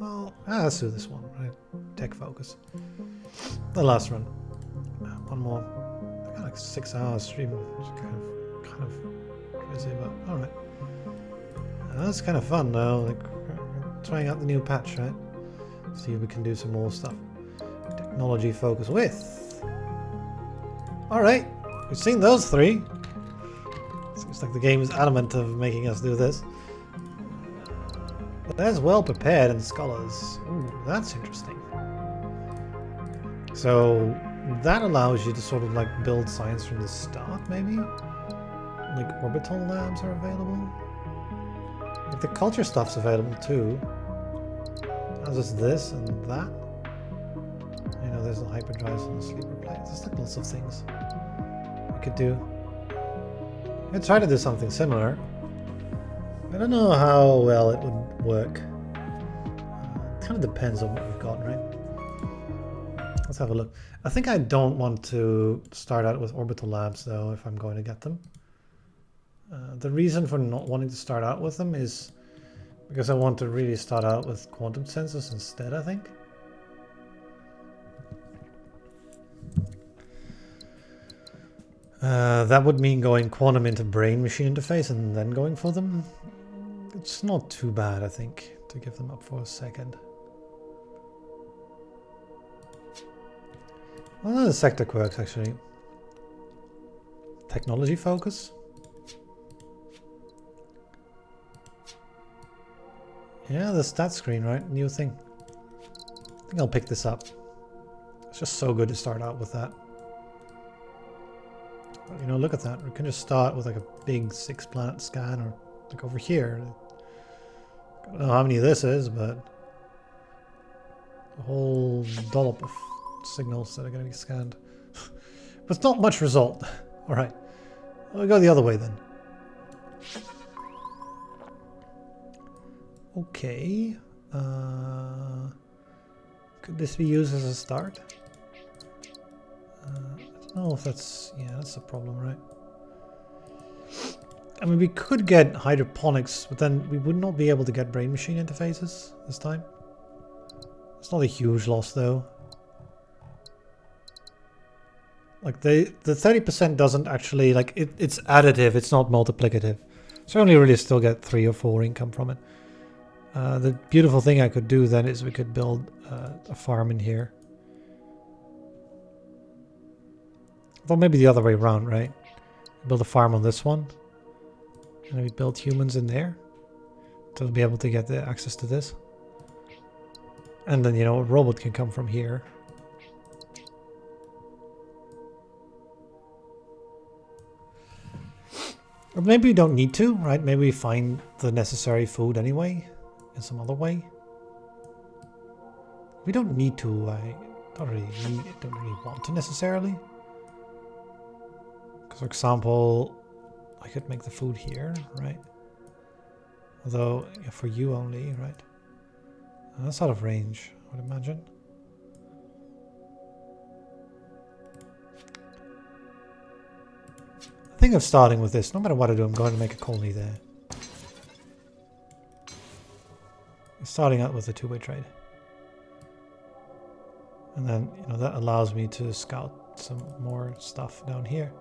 Well, let's do this one, right? Tech focus. The last run. One more. I got like 6 hours stream. It's kind of crazy, but alright. That's kind of fun though. Like trying out the new patch, right? See if we can do some more stuff. Technology focus with. Alright, we've seen those 3. Seems like the game is adamant of making us do this. But there's well prepared and scholars. Ooh, that's interesting. So that allows you to sort of like build science from the start, maybe? Like orbital labs are available? Like the culture stuff's available too. There's just this and that. You know, there's the hyperdrives and the sleeper plates. There's like lots of things we could do. I could try to do something similar. I don't know how well it would work. It kind of depends on what we've got, right? Let's have a look. I think I don't want to start out with orbital labs though, if I'm going to get them. The reason for not wanting to start out with them is because I want to really start out with quantum sensors instead, I think. That would mean going quantum into brain-machine interface and then going for them. It's not too bad, I think, to give them up for a second. Well, the sector quirks, actually. Technology focus. Yeah, the stat screen, right? New thing. I think I'll pick this up. It's just so good to start out with that. But, you know, look at that. We can just start with like a big 6-planet scan, or like over here. I don't know how many this is, but a whole dollop of signals that are going to be scanned. With not much result. Alright. We'll go the other way then. Okay. Could this be used as a start? I don't know if that's... yeah, that's a problem, right? I mean, we could get hydroponics, but then we would not be able to get brain-machine interfaces this time. It's not a huge loss, though. Like, the 30% doesn't actually... like, it's additive, it's not multiplicative. So you only really still get 3 or 4 income from it. The beautiful thing I could do then is we could build a farm in here. Well, maybe the other way around, right? Build a farm on this one. And then we build humans in there. To be able to get the access to this. And then, you know, a robot can come from here. Or maybe we don't need to, right? Maybe we find the necessary food anyway. In some other way. We don't need to, I don't really want to necessarily. Because for example, I could make the food here, right? Although, yeah, for you only, right? That's out of range, I would imagine. I think of starting with this. No matter what I do, I'm going to make a colony there. Starting out with a 2-way trade. And then, you know, that allows me to scout some more stuff down here.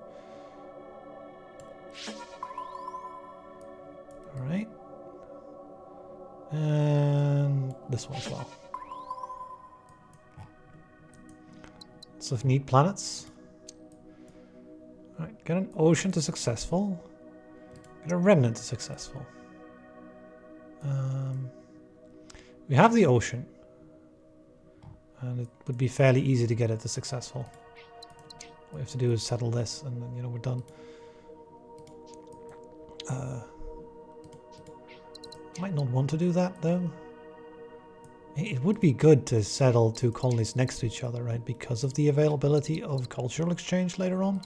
Alright. And this one as well. Lots of neat planets. Alright, get an ocean to successful. Get a remnant to successful. We have the ocean, and it would be fairly easy to get it to successful. What we have to do is settle this, and then, you know, we're done. Might not want to do that, though. It would be good to settle 2 colonies next to each other, right? Because of the availability of cultural exchange later on.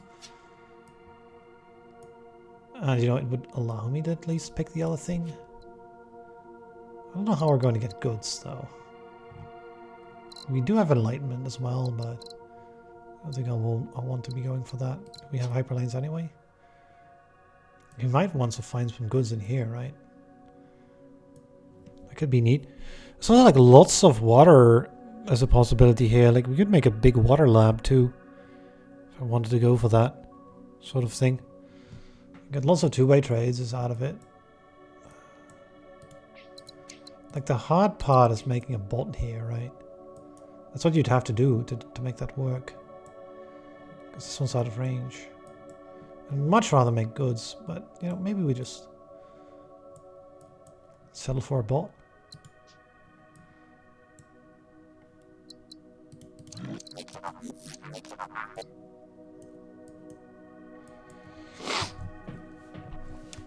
And, you know, it would allow me to at least pick the other thing. I don't know how we're going to get goods, though. We do have enlightenment as well, but I don't think I want to be going for that. We have hyperlanes anyway. We might want to find some goods in here, right? That could be neat. So like lots of water as a possibility here. Like we could make a big water lab too, if I wanted to go for that sort of thing. Get lots of two-way trades is out of it. Like the hard part is making a bot here, right? That's what you'd have to do to make that work. Because this one's out of range. I'd much rather make goods, but you know, maybe we just settle for a bot.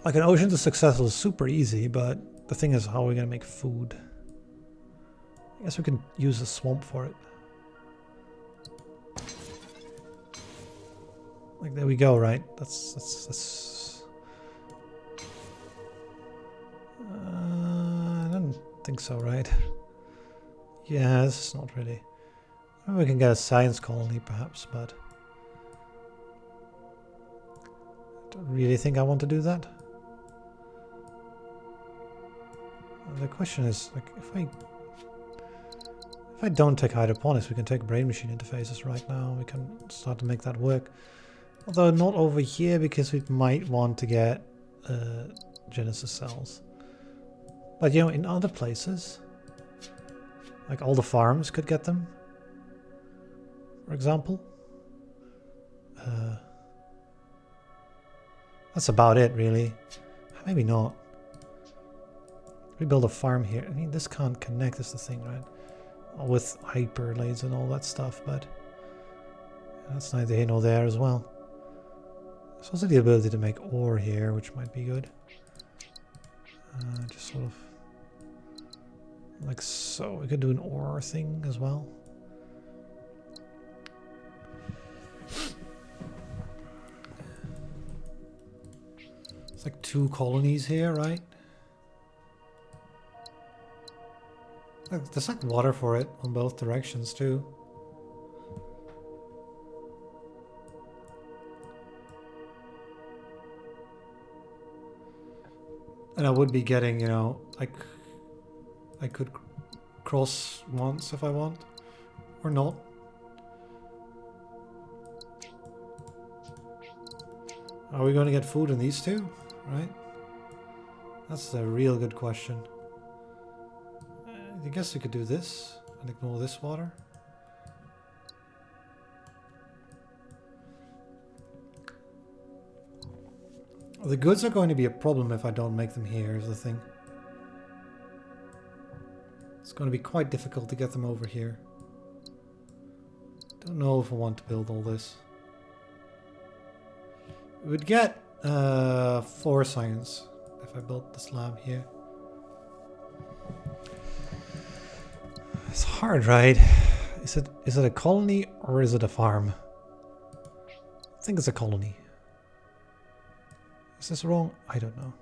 Like an ocean to successful is super easy, but the thing is, how are we going to make food? I guess we can use a swamp for it. Like there we go, right? That's I don't think so, right? Yeah, this is not really. Maybe we can get a science colony perhaps, but I don't really think I want to do that. The question is, like, if I don't take hydroponics, we can take brain machine interfaces right now. We can start to make that work. Although not over here, because we might want to get Genesis cells. But you know, in other places, like all the farms could get them, for example. That's about it, really. Maybe not. We build a farm here. I mean, this can't connect, is the thing, right? With hyperlanes and all that stuff, but that's neither here nor there as well. There's also the ability to make ore here, which might be good. Just sort of like so. We could do an ore thing as well. It's like 2 colonies here, right? There's like water for it on both directions too. And I would be getting, you know, like I could cross once if I want, or not. Are we going to get food in these two, right? That's a real good question. I guess we could do this and ignore this water. The goods are going to be a problem if I don't make them here, is the thing. It's going to be quite difficult to get them over here. Don't know if I want to build all this. We would get 4 science if I built this lab here. It's hard, right? Is it a colony or is it a farm? I think it's a colony. Is this wrong? I don't know.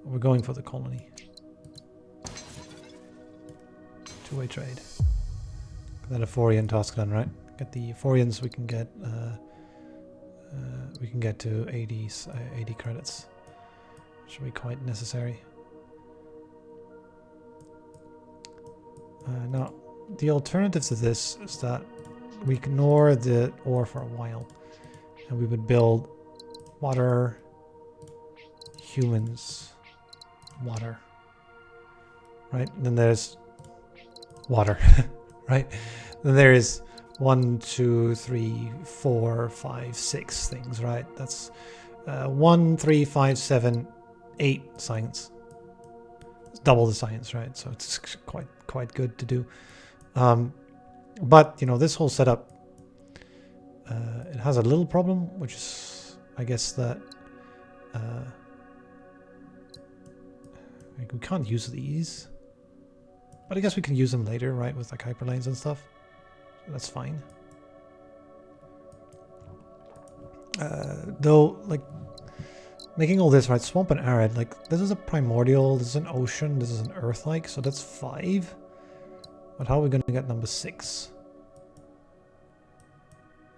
We're going for the colony. Two-way trade. Then a Forian task done, right? Get the Forians, we can get to 80 credits. Should be quite necessary. Now, the alternative to this is that we ignore the ore for a while, and we would build water, humans, water, right? And then there's water, right? Then there is 1, 2, 3, 4, 5, 6 things, right? That's 1, 3, 5, 7, 8 science. It's double the science, right? So it's quite good to do. But you know, this whole setup, it has a little problem, which is, I guess, that we can't use these, but I guess we can use them later, right, with like hyperlanes and stuff. So that's fine. Though, like, making all this, right, swamp and arid, like, this is a primordial, this is an ocean, this is an earth-like, so that's 5. But how are we going to get number 6?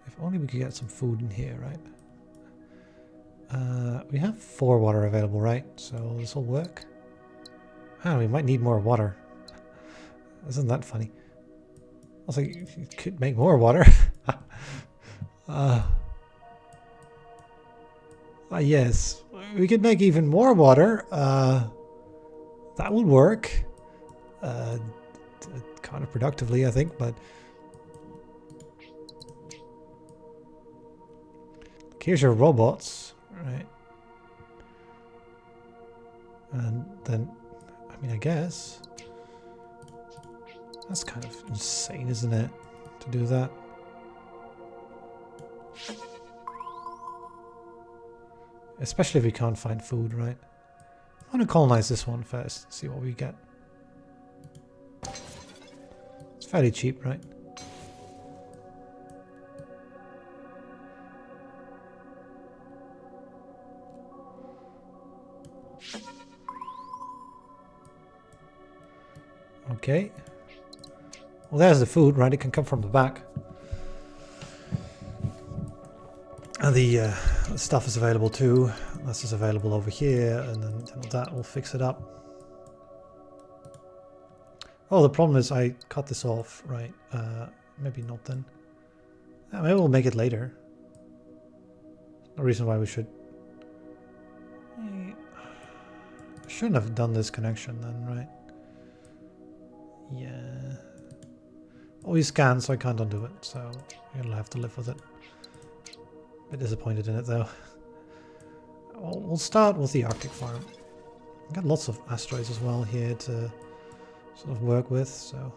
If only we could get some food in here, right? We have 4 water available, right? So this will work. Oh, we might need more water. Isn't that funny? Also, you could make more water. Yes, we could make even more water. That would work. Counterproductively, I think, but here's your robots, right? And then, I mean, I guess that's kind of insane, isn't it, to do that? Especially if we can't find food, right? I want to colonize this one first, see what we get. It's fairly cheap, right? Okay. Well, there's the food, right? It can come from the back. And the stuff is available too. This is available over here, and then that will fix it up. Oh, the problem is I cut this off, right? Maybe not then. Maybe we'll make it later. No reason why we should. I shouldn't have done this connection then, right? Yeah. Oh, we scanned, so I can't undo it, so you'll have to live with it. A bit disappointed in it though. We'll start with the Arctic farm. I've got lots of asteroids as well here to sort of work with, so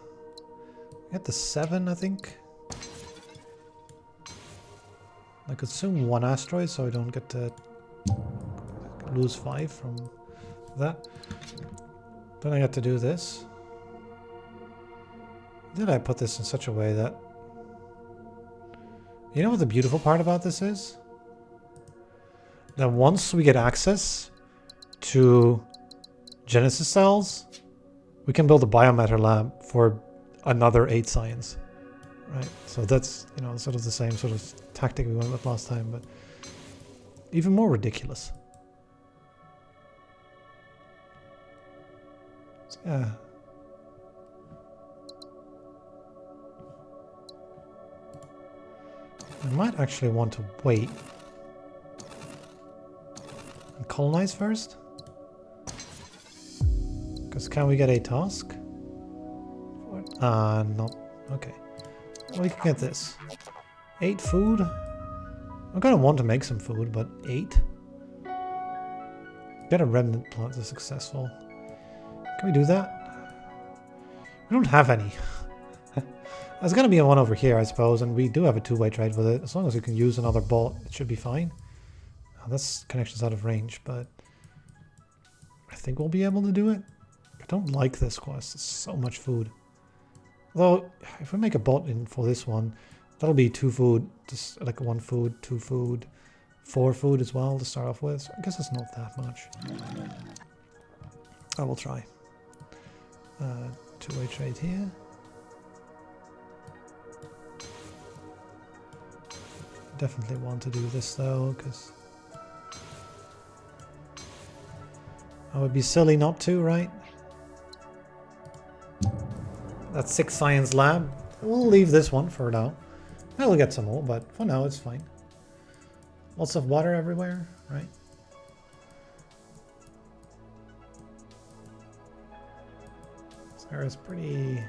we got the 7, I think. I consume 1 asteroid, so I don't get to lose 5 from that. Then I got to do this. Did I put this in such a way that... You know what the beautiful part about this is? That once we get access to Genesis cells, we can build a biomatter lab for another 8 science. Right? So that's, you know, sort of the same sort of tactic we went with last time, but even more ridiculous. So, yeah. I might actually want to wait and colonize first. Because can we get a task? No. Okay. Well, we can get this. 8 food. I'm gonna want to make some food, but 8? Get a remnant plant is successful. Can we do that? We don't have any. There's going to be one over here, I suppose, and we do have a 2-way trade with it. As long as we can use another bolt, it should be fine. This connection's out of range, but I think we'll be able to do it. I don't like this quest. It's so much food. Although, if we make a bolt in for this one, that'll be 2 food, just like 1 food, 2 food, 4 food as well to start off with. So I guess it's not that much. I will try. 2-way trade here. Definitely want to do this though, because I would be silly not to, right? That's 6 science lab. We'll leave this one for now. We'll get some more, but for now it's fine. Lots of water everywhere, right? This area is pretty...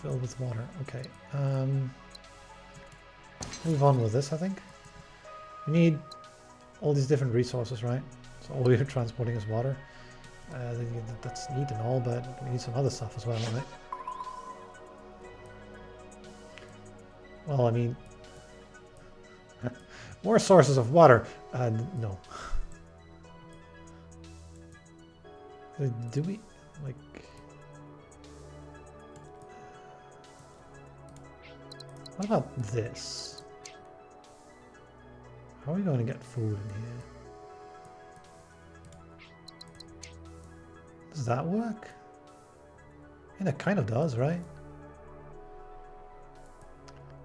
filled with water. Okay. Move on with this, I think. We need all these different resources, right? So all we're transporting is water. That's neat and all, but we need some other stuff as well, right? Well, I mean... more sources of water. No. Do we... like... What about this? How are we going to get food in here? Does that work? And it kind of does, right?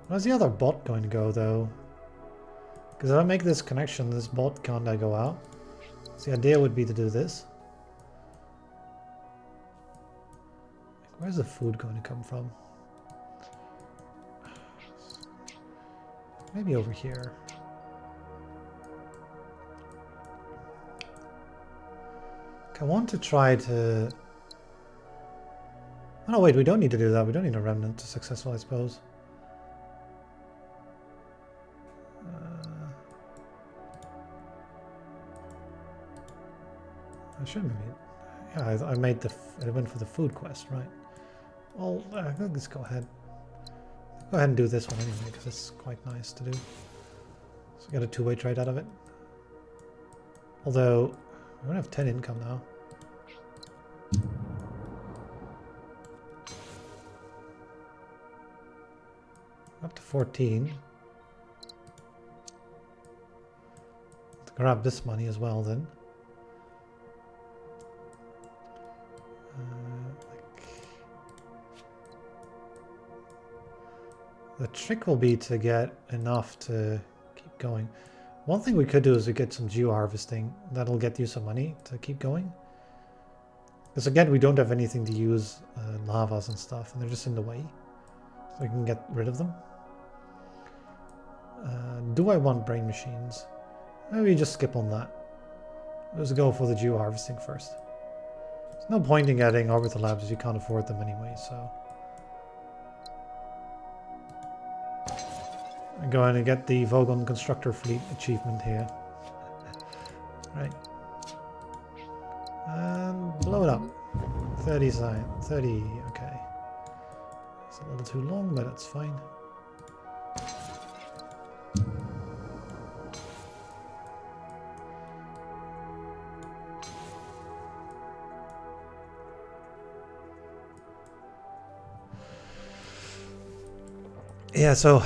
Where's the other bot going to go, though? Because if I make this connection, this bot can't go out? So the idea would be to do this. Where's the food going to come from? Maybe over here. I want to try to... Oh no, wait, we don't need to do that. We don't need a remnant to successful, I suppose. I shouldn't have made... Yeah, I made the... I went for the food quest, right? Well, let's go ahead. Go ahead and do this one anyway, because it's quite nice to do. So get a two-way trade out of it. Although, we don't have 10 income now. Up to 14. Let's grab this money as well then. The trick will be to get enough to keep going. One thing we could do is we get some geo-harvesting. That'll get you some money to keep going. Because again, we don't have anything to use lavas and stuff, and they're just in the way. So we can get rid of them. Do I want brain machines? Maybe just skip on that. Let's go for the geo-harvesting first. There's no point in getting orbital labs if you can't afford them anyway, so... I'm going to get the Vogon Constructor Fleet achievement here. Right. And blow it up. 30 sign. 30, okay. It's a little too long, but it's fine. Yeah, so...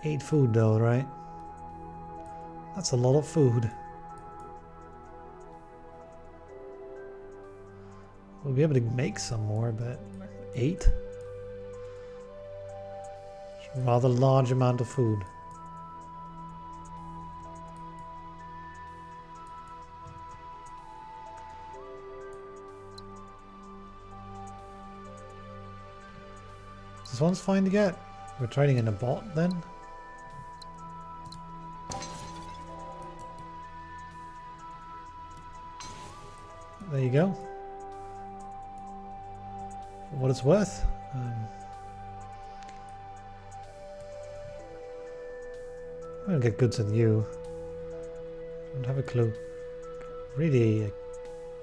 8 food though, right? That's a lot of food. We'll be able to make some more, but 8? It's a rather large amount of food. This one's fine to get. We're trading in a bot then. There you go. For what it's worth. I'm gonna get goods in you. I don't have a clue. Really, I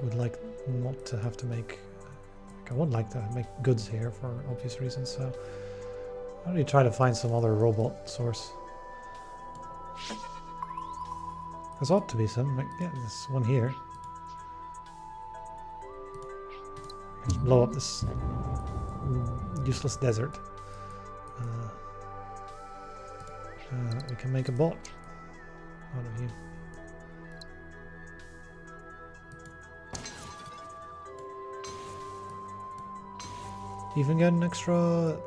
would like not to have to make... I would like to make goods here for obvious reasons, so... I'll really try to find some other robot source. There's ought to be some. Like, yeah, there's one here. Just blow up this useless desert. We can make a bot out of you. Even get an extra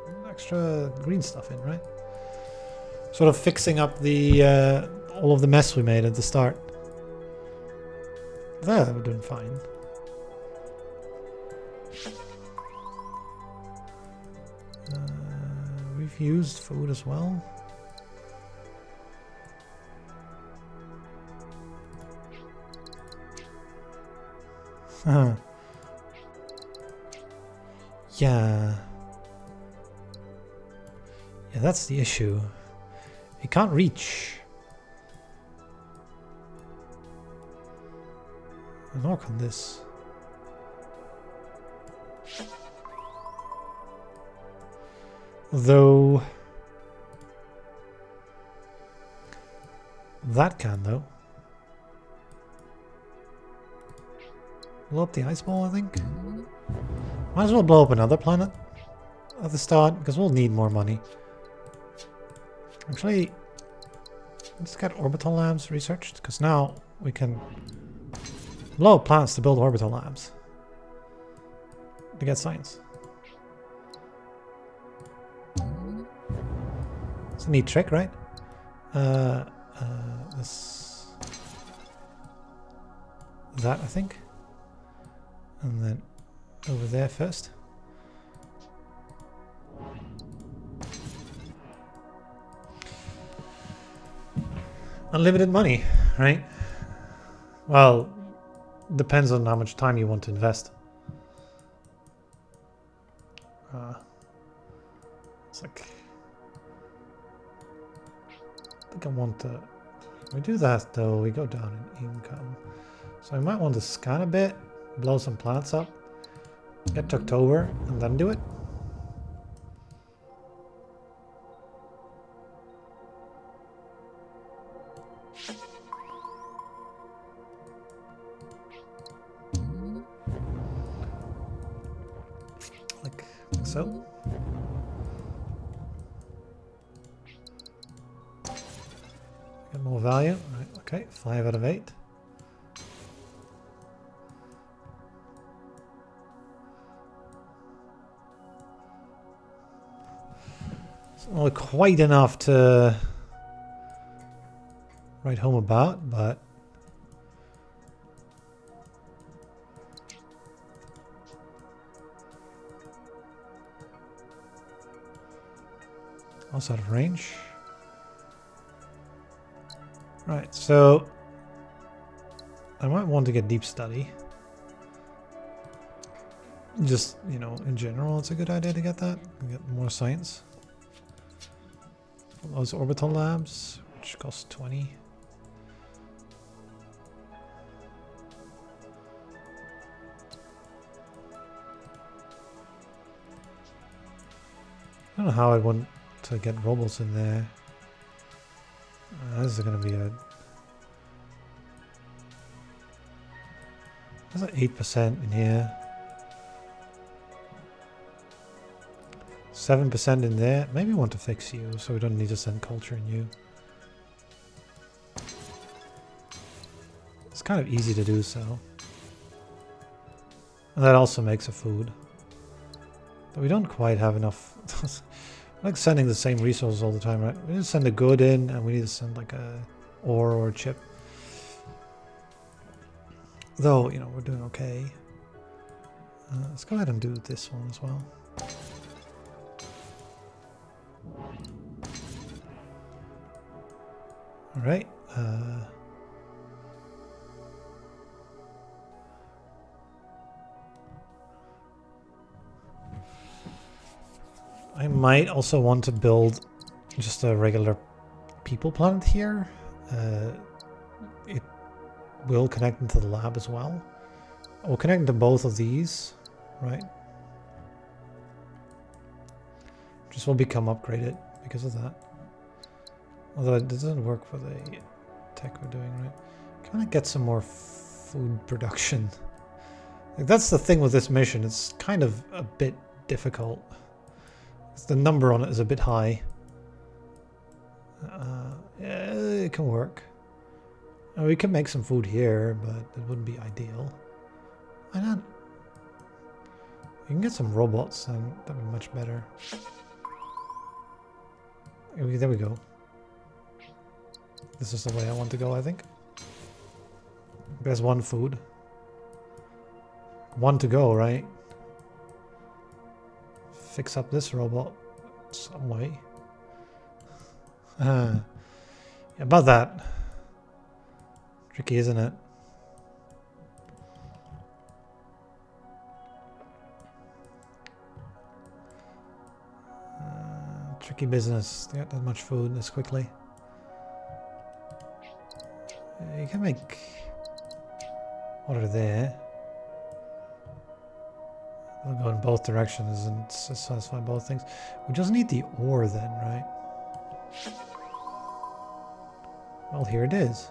green stuff in, right? Sort of fixing up the all of the mess we made at the start. There, we're doing fine. We've used food as well. Yeah. Yeah, that's the issue. We can't reach. I'll work on this. Though that can though. Blow up the ice ball, I think. Might as well blow up another planet at the start because we'll need more money. Actually, let's get orbital labs researched because now we can blow up planets to build orbital labs to get science. It's a neat trick, right? This, that I think, and then over there first. Unlimited money, right? Well, depends on how much time you want to invest. It's like, I think I want to, we do that though, we go down in income. So I might want to scan a bit, blow some plants up, get to October, and then do it. Like so. Get more value. Right, okay, 5 out of 8. It's not quite enough to write home about, but also out of range. Right, so I might want to get deep study. Just, you know, in general, it's a good idea to get that. Get more science. Those orbital labs, which cost 20. I don't know how I want to get robots in there. This is going to be a... There's like 8% in here. 7% in there. Maybe want to fix you, so we don't need to send culture in you. It's kind of easy to do so. And that also makes a food. But we don't quite have enough... like sending the same resources all the time, right? We need to send a good in, and we need to send like a ore or a chip. Though, you know, we're doing okay. Let's go ahead and do this one as well. Alright. I might also want to build just a regular people planet here. It will connect into the lab as well. We'll connect into both of these, right? Just will become upgraded because of that. Although it doesn't work for the tech we're doing, right? Can I get some more food production? Like, that's the thing with this mission. It's kind of a bit difficult. The number on it is a bit high. Yeah, it can work. We can make some food here, but it wouldn't be ideal. Why not? You can get some robots, and that would be much better. There we go. This is the way I want to go, I think. There's one food. One to go, right? Fix up this robot some way. Yeah, about that. Tricky, isn't it? Tricky business to get that much food this quickly. You can make water there. We'll go in both directions and satisfy both things. We just need the ore then, right? Well, here it is.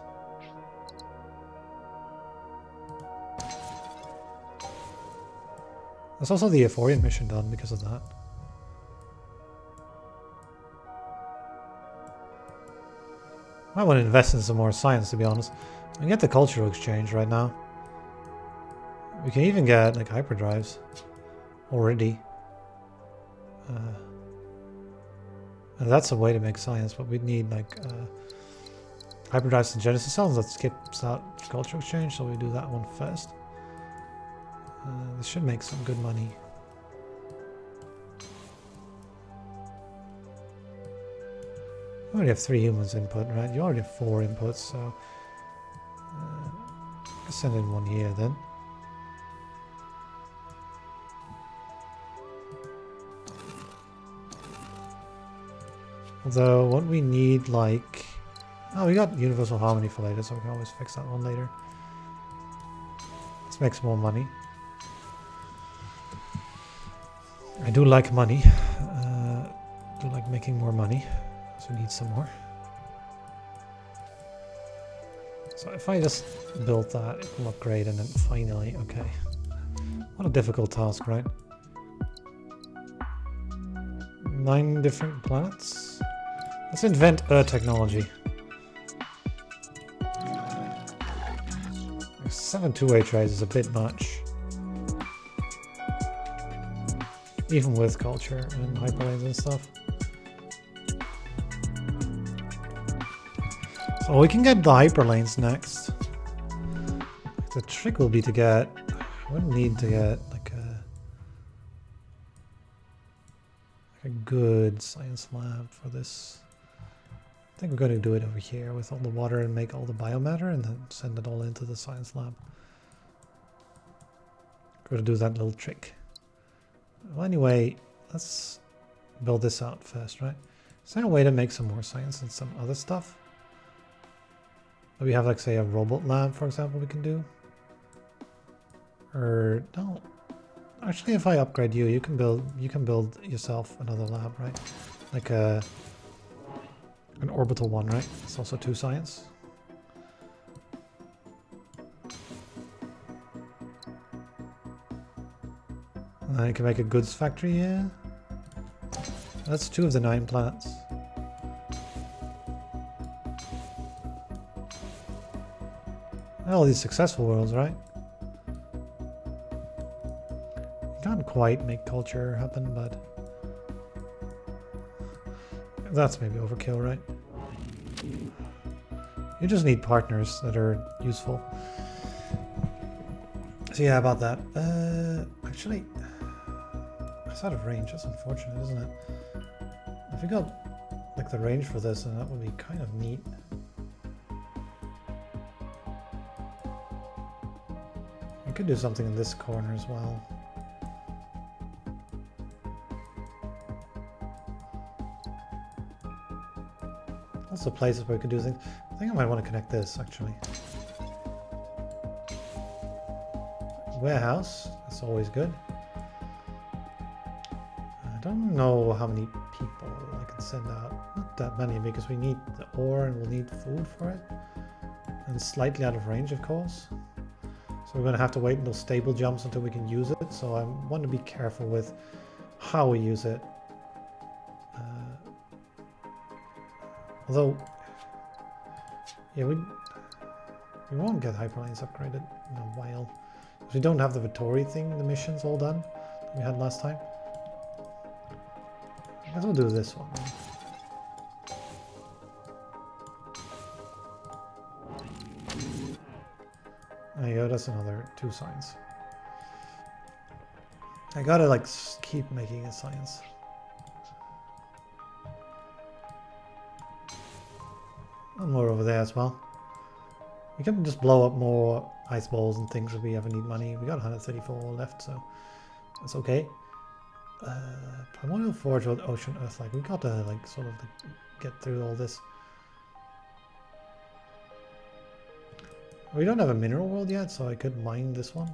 There's also the Euphorian mission done because of that. I want to invest in some more science, to be honest. We can get the cultural exchange right now. We can even get like hyperdrives already. And that's a way to make science, but we'd need like hyperdrives and genesis cells. That skips out culture exchange, so we do that one first. This should make some good money. You already have 3 humans input, right? You already have 4 inputs, so let's send in 1 here then. Although what we need, like, oh, we got universal harmony for later, so we can always fix that one later. Let's make some more money. I do like money. Do like making more money. So we need some more. So if I just build that, it will upgrade, and then finally, okay. What a difficult task, right? 9 different planets? Let's invent a technology. 7 two-way trades is a bit much. Even with culture and hyperlanes and stuff. So we can get the hyperlanes next. The trick will be to get... I wouldn't need to get like a good science lab for this. I think we're going to do it over here with all the water and make all the biomatter and then send it all into the science lab. Going to do that little trick. Well, anyway, let's build this out first, right? Is there a way to make some more science and some other stuff? We have, like, say, a robot lab, for example, we can do. Or no, actually, if I upgrade you, you can build yourself another lab, right? Like an orbital one, right? It's also 2 science. And then you can make a goods factory here. That's 2 of the 9 planets. All these successful worlds, right? You can't quite make culture happen, but that's maybe overkill, right? You just need partners that are useful. So yeah, about that. Actually, it's out of range. That's unfortunate, isn't it? If we got like the range for this, then that would be kind of neat. I could do something in this corner as well. Lots of places where we could do things. I think I might want to connect this, actually. Warehouse, that's always good. I don't know how many people I can send out. Not that many, because we need the ore and we'll need food for it. And slightly out of range, of course. So we're going to have to wait until stable jumps until we can use it. So I want to be careful with how we use it. Although, yeah, we won't get hyperlanes upgraded in a while. Because we don't have the Vittori thing, the missions all done that we had last time. I guess we'll do this one then. There you go, that's another 2 signs. I gotta like keep making a science. One more over there as well. We can just blow up more ice balls and things if we ever need money. We got 134 left, so that's okay. Primordial Forge with Ocean Earth, like we gotta like sort of like, get through all this. We don't have a mineral world yet, so I could mine this one.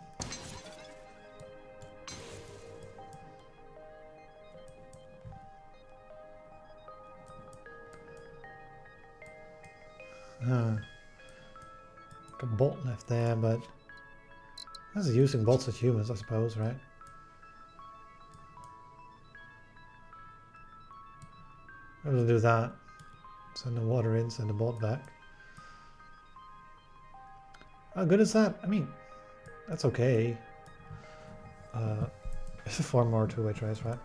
Got a bolt left there, but that's using bolts as humans, I suppose, right? We'll do that. Send the water in, send the bolt back. How good is that? I mean, that's okay. 4 more two-way trades, right?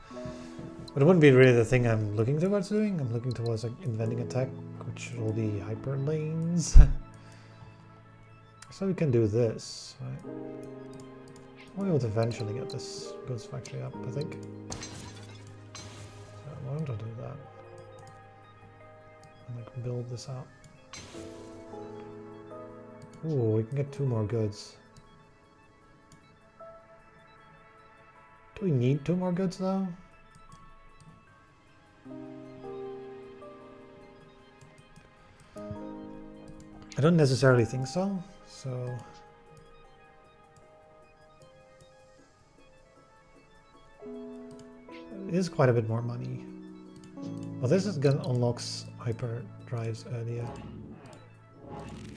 But it wouldn't be really the thing I'm looking towards doing. I'm looking towards like inventing a tech, which will be hyperlanes. So we can do this, right? We'll be able to eventually get this goods factory up, I think. So why don't I do that? And like build this out. Ooh, we can get 2 more goods. Do we need 2 more goods though? I don't necessarily think so. So it is quite a bit more money. Well, this is gonna unlocks hyper drives earlier.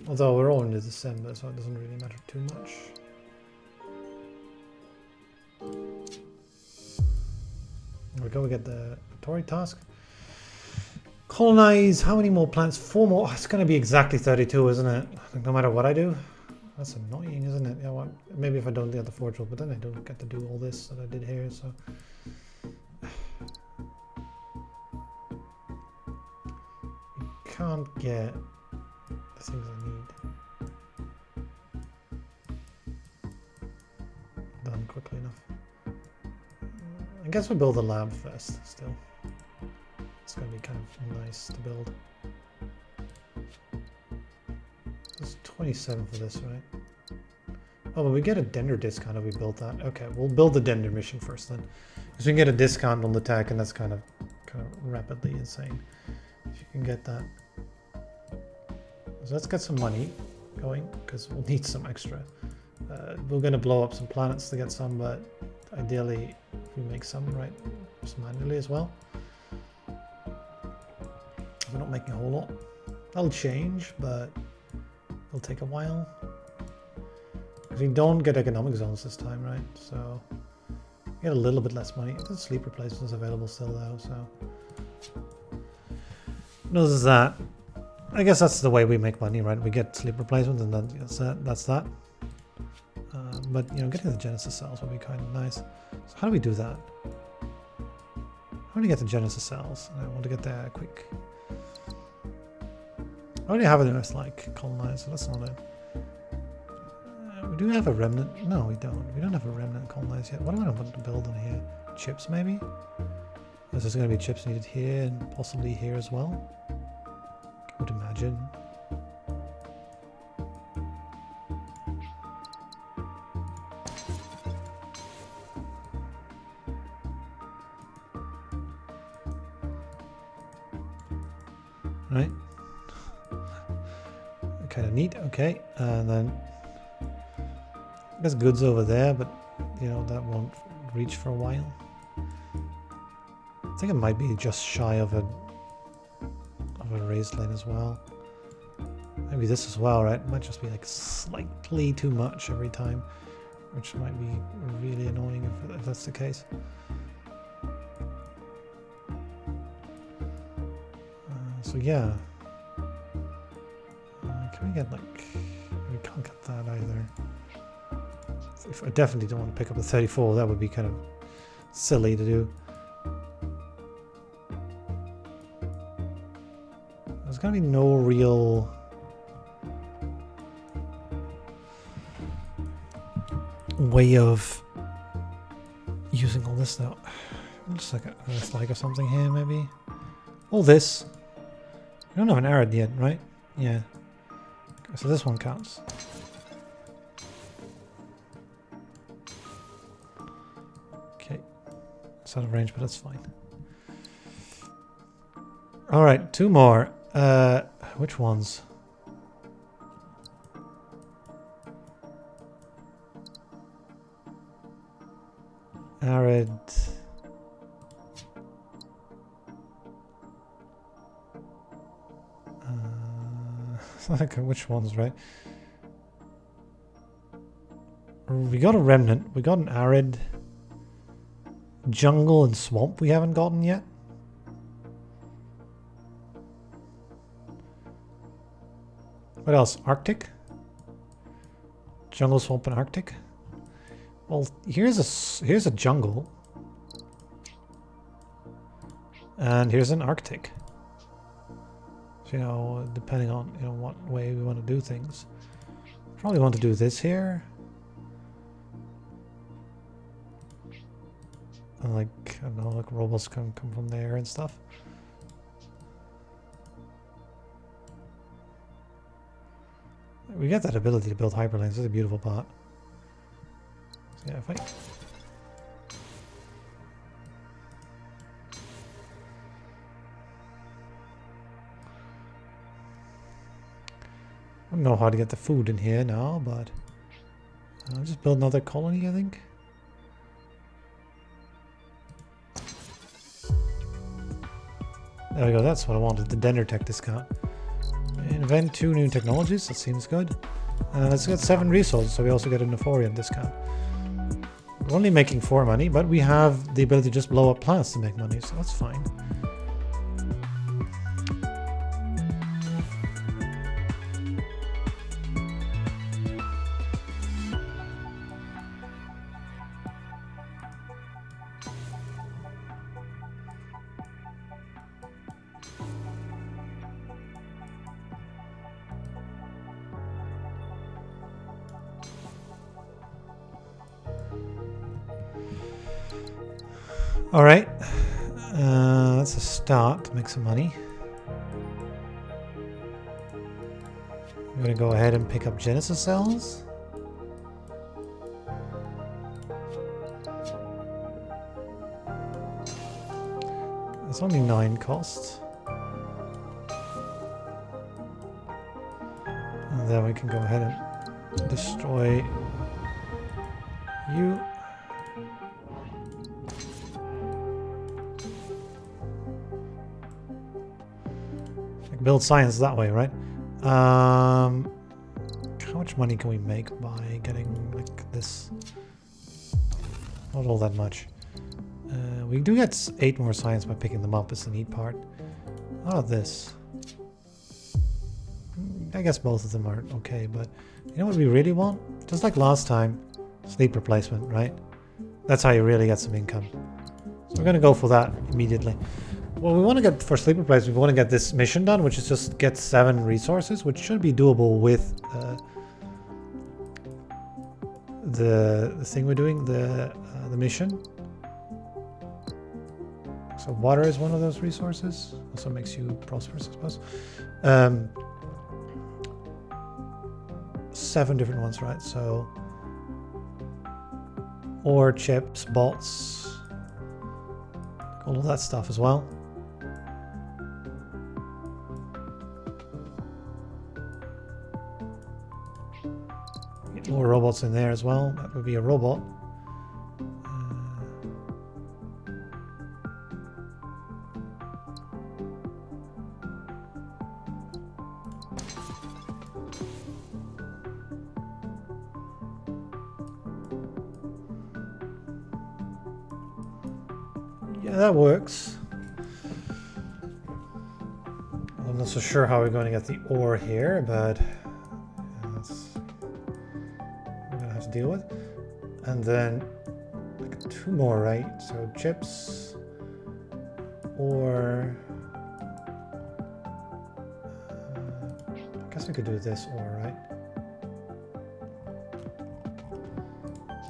Although we're all into December, so it doesn't really matter too much. We're going to get the Tory task. Colonize. How many more planets? 4 more. Oh, it's going to be exactly 32, isn't it? No matter what I do. That's annoying, isn't it? Yeah, well, maybe if I don't get the forge world, but then I don't get to do all this that I did here, so. You can't get the things I need done quickly enough. I guess we'll build a lab first, still. It's going to be kind of nice to build. It's 27 for this, right? Oh, but we get a Dender discount if we build that. Okay, we'll build the Dender mission first then. Because we can get a discount on the tech, and that's kind of rapidly insane. If you can get that. So let's get some money going, because we'll need some extra. We're going to blow up some planets to get some, but ideally if we make some right just manually as well. We're not making a whole lot. That'll change, but it'll take a while. Because we don't get economic zones this time, right? So we get a little bit less money. The sleep replacement is available still though, so notice that. I guess that's the way we make money, right? We get sleep replacement and then that's that. But you know, getting the Genesis cells would be kind of nice. So how do we do that? How do we get the Genesis cells? I want to get there quick. I already have an Earth-like colonized, so that's not it. We do have a remnant. No, we don't. We don't have a remnant colonized yet. What do I want to build on here? Chips, maybe? There's going to be chips needed here and possibly here as well. I would imagine. Right. Kind of neat. Okay, and then there's goods over there, but you know that won't reach for a while. I think it might be just shy of a raised lane as well. Maybe this as well, right? It might just be like slightly too much every time, which might be really annoying if that's the case. So yeah, can we get like, we can't get that either. If I definitely don't want to pick up the 34, that would be kind of silly to do. There's gonna be no real way of using all this now. Just like a or something here, maybe. All this. We don't have an arid yet, right? Yeah. So this one counts. Okay. It's out of range, but that's fine. Alright, 2 more. Which ones? Arid. Okay, which ones, right? We got a remnant. We got an arid. Jungle and swamp we haven't gotten yet. What else? Arctic? Jungle, swamp, and Arctic. Well, here's a jungle. And here's an Arctic. So, you know, depending on, you know, what way we want to do things. Probably want to do this here. And like, I don't know, like robots can come from there and stuff. We get that ability to build hyperlanes. That's a beautiful part. So yeah, if I... I don't know how to get the food in here now, but I'll just build another colony, I think. There we go, that's what I wanted, the Dendertech discount. Invent 2 new technologies, that seems good. Let's get 7 resources, so we also get an Euphorian discount. We're only making 4 money, but we have the ability to just blow up plants to make money, so that's fine. Alright, that's a start to make some money. I'm going to go ahead and pick up Genesis cells. It's only 9 costs. And then we can go ahead and destroy you. Build science that way, right? How much money can we make by getting like this? Not all that much. We do get 8 more science by picking them up. It's the neat part. How about this? I guess both of them are okay, but you know what we really want? Just like last time, sleep replacement, right? That's how you really get some income. So we're gonna go for that immediately. Well, we want to get, for sleep replacement, we want to get this mission done, which is just get 7 resources, which should be doable with the thing we're doing, the mission. So water is one of those resources. Also makes you prosperous, I suppose. 7 different ones, right? So ore, chips, bots, all of that stuff as well. More robots in there as well. That would be a robot. Yeah, that works. I'm not so sure how we're going to get the ore here, but deal with. And then like 2 more, right? So chips or I guess we could do this or, right?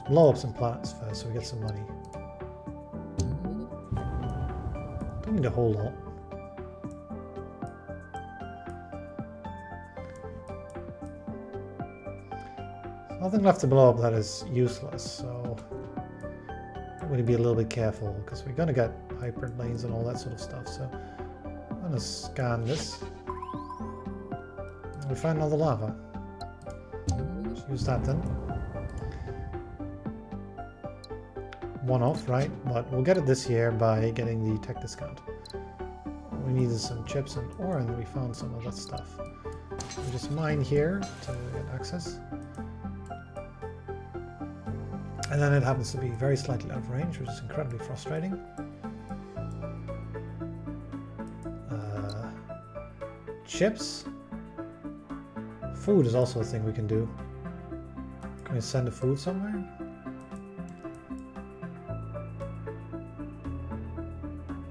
Blow up some plants first so we get some money. Don't need a whole lot. Nothing left to blow up that is useless, so I'm going to be a little bit careful because we're going to get hyperlanes and all that sort of stuff. So I'm going to scan this. We find another lava. Let's use that then. One off, right? But we'll get it this year by getting the tech discount. We needed some chips and ore, and we found some of that stuff. We just mine here to get access. And then it happens to be very slightly out of range, which is incredibly frustrating. Chips. Food is also a thing we can do. Can we send the food somewhere?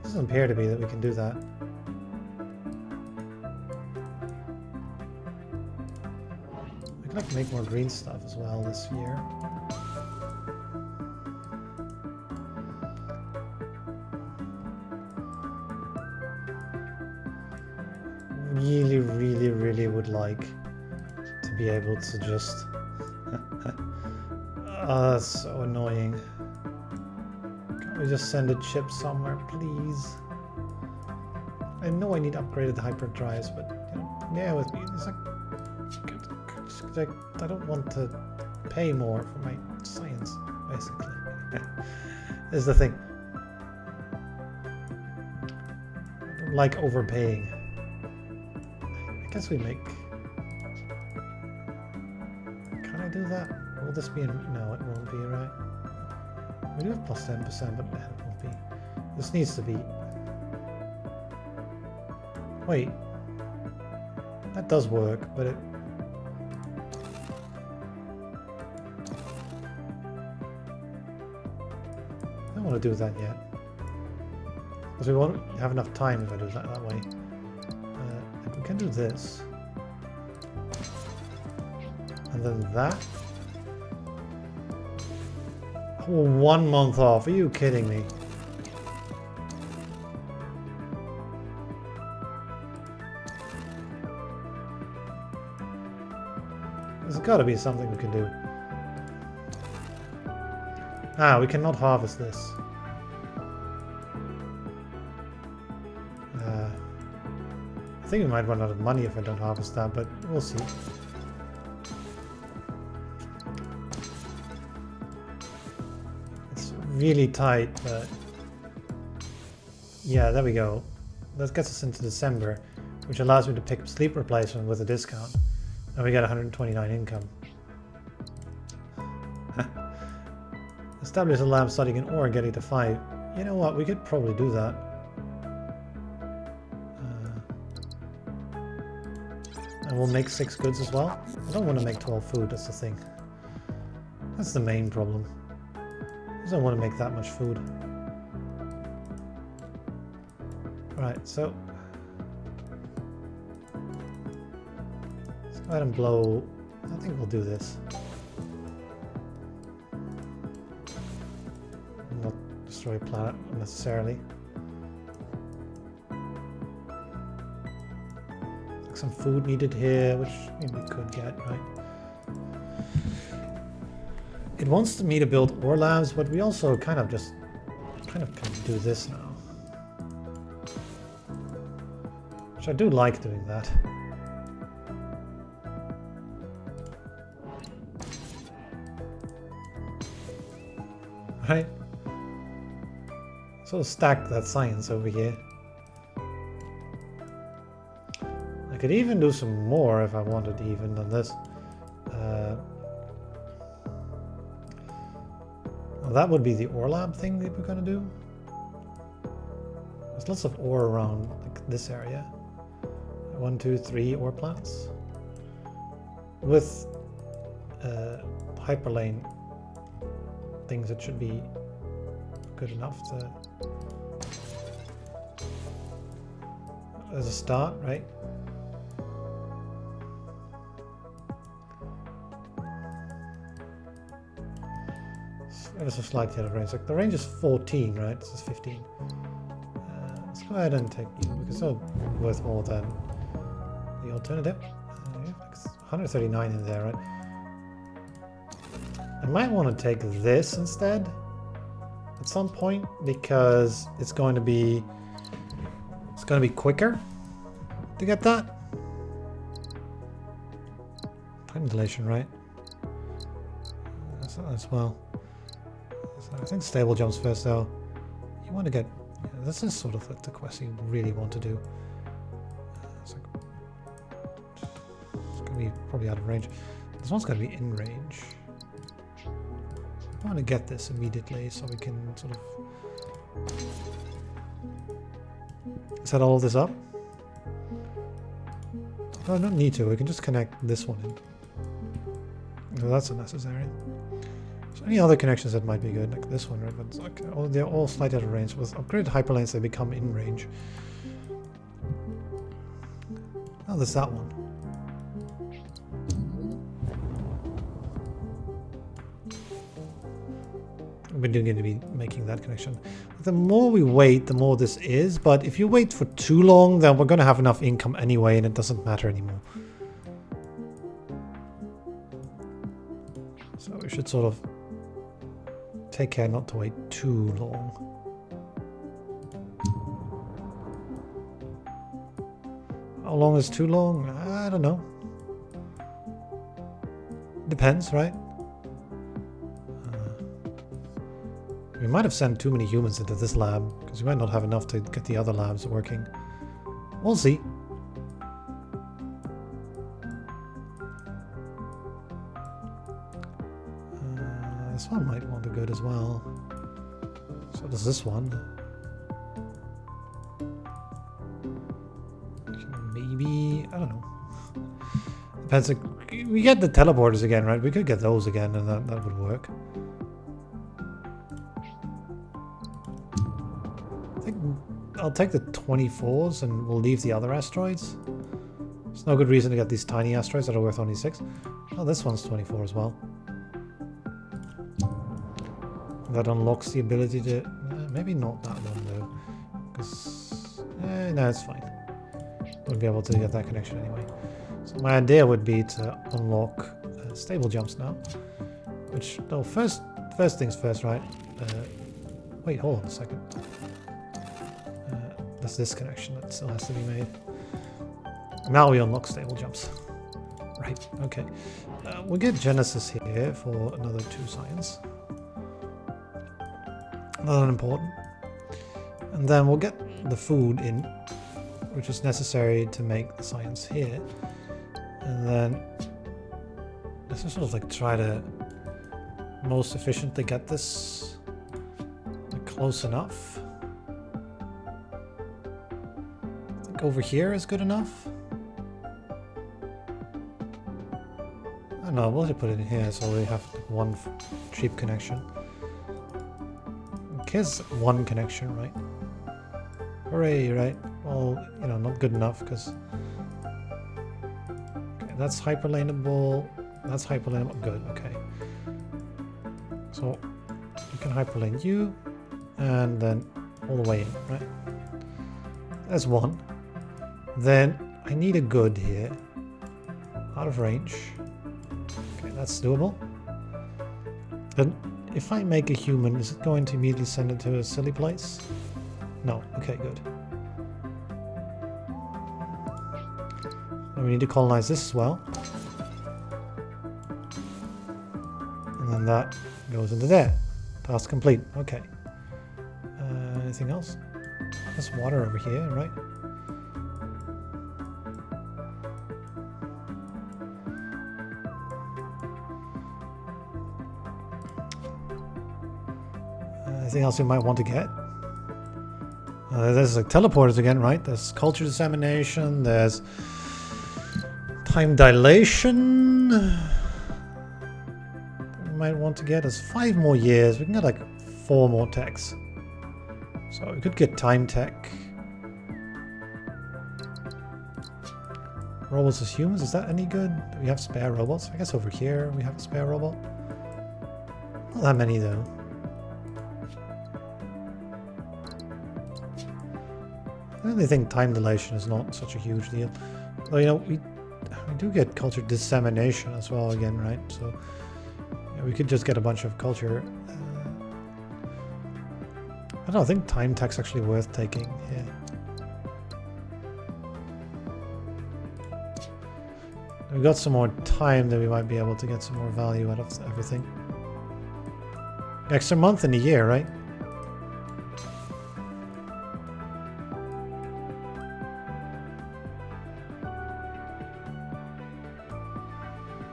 doesn't appear to be that we can do that. I'd like to make more green stuff as well this year. Really, really, really would like to be able to just... Oh, that's so annoying. Can't we just send a chip somewhere, please? I know I need upgraded hyperdrives, but you know, yeah, with me, it's like I don't want to pay more for my science, basically. Is the thing. I don't like overpaying. I guess we make... Can I do that? Will this be in... No, it won't be, right? We do have plus 10%, but it won't be. This needs to be... Wait. That does work, but it... I don't want to do that yet. Because we won't have enough time if I do that way. We can do this. And then that. Oh, 1 month off. Are you kidding me? There's got to be something we can do. Ah, we cannot harvest this. I think we might run out of money if I don't harvest that, but we'll see. It's really tight, but... Yeah, there we go. That gets us into December, which allows me to pick up sleep replacement with a discount. And we get 129 income. Establish a lab studying an ore and getting to 5. You know what, we could probably do that. And we'll make 6 goods as well. I don't want to make 12 food, that's the thing. That's the main problem. I just don't want to make that much food. Right, so... Let's go ahead and blow... I think we'll do this. Not destroy a planet unnecessarily. Some food needed here, which maybe we could get, right? It wants me to build ore labs, but we also kind of can do this now. Which I do like doing that. Right? Sort of stack that science over here. I could even do some more if I wanted even than this. Well, that would be the ore lab thing that we're going to do. There's lots of ore around like this area. 1, 2, 3 ore plants. With hyperlane things that should be good enough to... As a start, right? Ever so slightly out of range. Like the range is 14, right? This is 15. Let's go ahead and take you because it's not worth more than the alternative. 139 in there, right? I might want to take this instead at some point because it's going to be quicker to get that. Time dilation, right? As well. So I think stable jumps first though. You want to get... Yeah, this is sort of the quest you really want to do. It's going to be probably out of range. This one's going to be in range. I want to get this immediately so we can sort of... Set all of this up? No, I don't need to. We can just connect this one in. No, that's unnecessary. So Any other connections that might be good, like this one, right? But it's okay. Oh, they're all slightly out of range. With upgraded hyperlanes, they become in range. Oh, there's that one. We're going to be making that connection. The more we wait, the more this is. But if you wait for too long, then we're going to have enough income anyway, and it doesn't matter anymore. So we should sort of take care not to wait too long. How long is too long? I don't know. Depends, right? We might have sent too many humans into this lab, because we might not have enough to get the other labs working. We'll see. This one might want to go as well. So does this one. Maybe, I don't know. Depends. We get the teleporters again, right? We could get those again, and that would work. I think I'll take the 24s, and we'll leave the other asteroids. There's no good reason to get these tiny asteroids that are worth only 6. Oh, this one's 24 as well. That unlocks the ability to... maybe not that one, though. Because... no, it's fine. Wouldn't be able to get that connection anyway. So my idea would be to unlock stable jumps now. Which... no, first things first, right? Wait, hold on a second. There's this connection that still has to be made. Now we unlock stable jumps. Right, okay. We'll get Genesis here for another 2 science. Not unimportant. And then we'll get the food in, which is necessary to make the science here. And then let's just sort of like try to most efficiently get this close enough. I think over here is good enough. I don't know, we'll just put it in here so we have one cheap connection. Here's one connection, right? Hooray, right? Well, you know, not good enough because... okay, that's hyperlaneable. That's hyperlaneable. Good, okay. So, you can hyperlane you, and then all the way in, right? There's one. Then, I need a good here. Out of range. Okay, that's doable. Then, if I make a human, is it going to immediately send it to a silly place? No. Okay, good. And we need to colonize this as well. And then that goes into there. Task complete. Okay. Anything else? There's water over here, right? Anything else we might want to get? There's like teleporters again, right? There's culture dissemination, there's time dilation. We might want to get us 5 more years. We can get like 4 more techs. So we could get time tech. Robots as humans, is that any good? Do we have spare robots? I guess over here we have a spare robot. Not that many though. I really think time dilation is not such a huge deal. Though, you know, we do get culture dissemination as well again, right? So yeah, we could just get a bunch of culture. I don't think time tech's actually worth taking here. We've got some more time that we might be able to get some more value out of everything. Extra month in a year, right?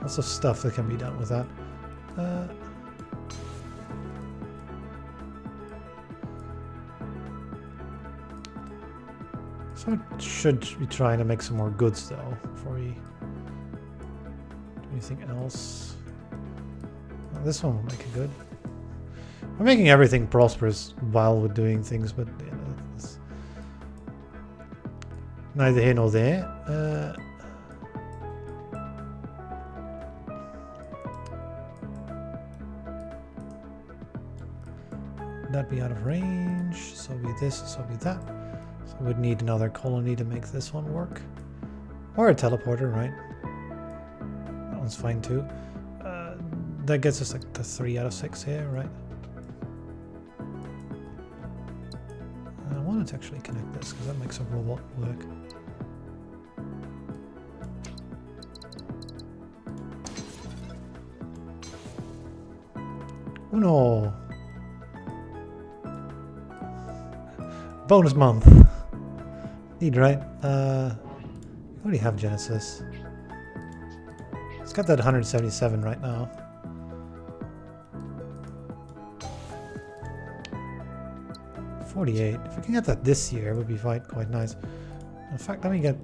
Lots of stuff that can be done with that. So I should be trying to make some more goods though before we do anything else. Well, This one will make it good. We're making everything prosperous while we're doing things, but you know, it's neither here nor there. That'd be out of range. So be this, so be that. So we'd need another colony to make this one work. Or a teleporter, right? That one's fine too. That gets us like the 3 out of 6 here, right? I wanted to actually connect this because that makes a robot work. Oh no! Bonus month. Need, right? We already have Genesis. It's got that 177 right now. $48. If we can get that this year, it would be quite nice. In fact, let me get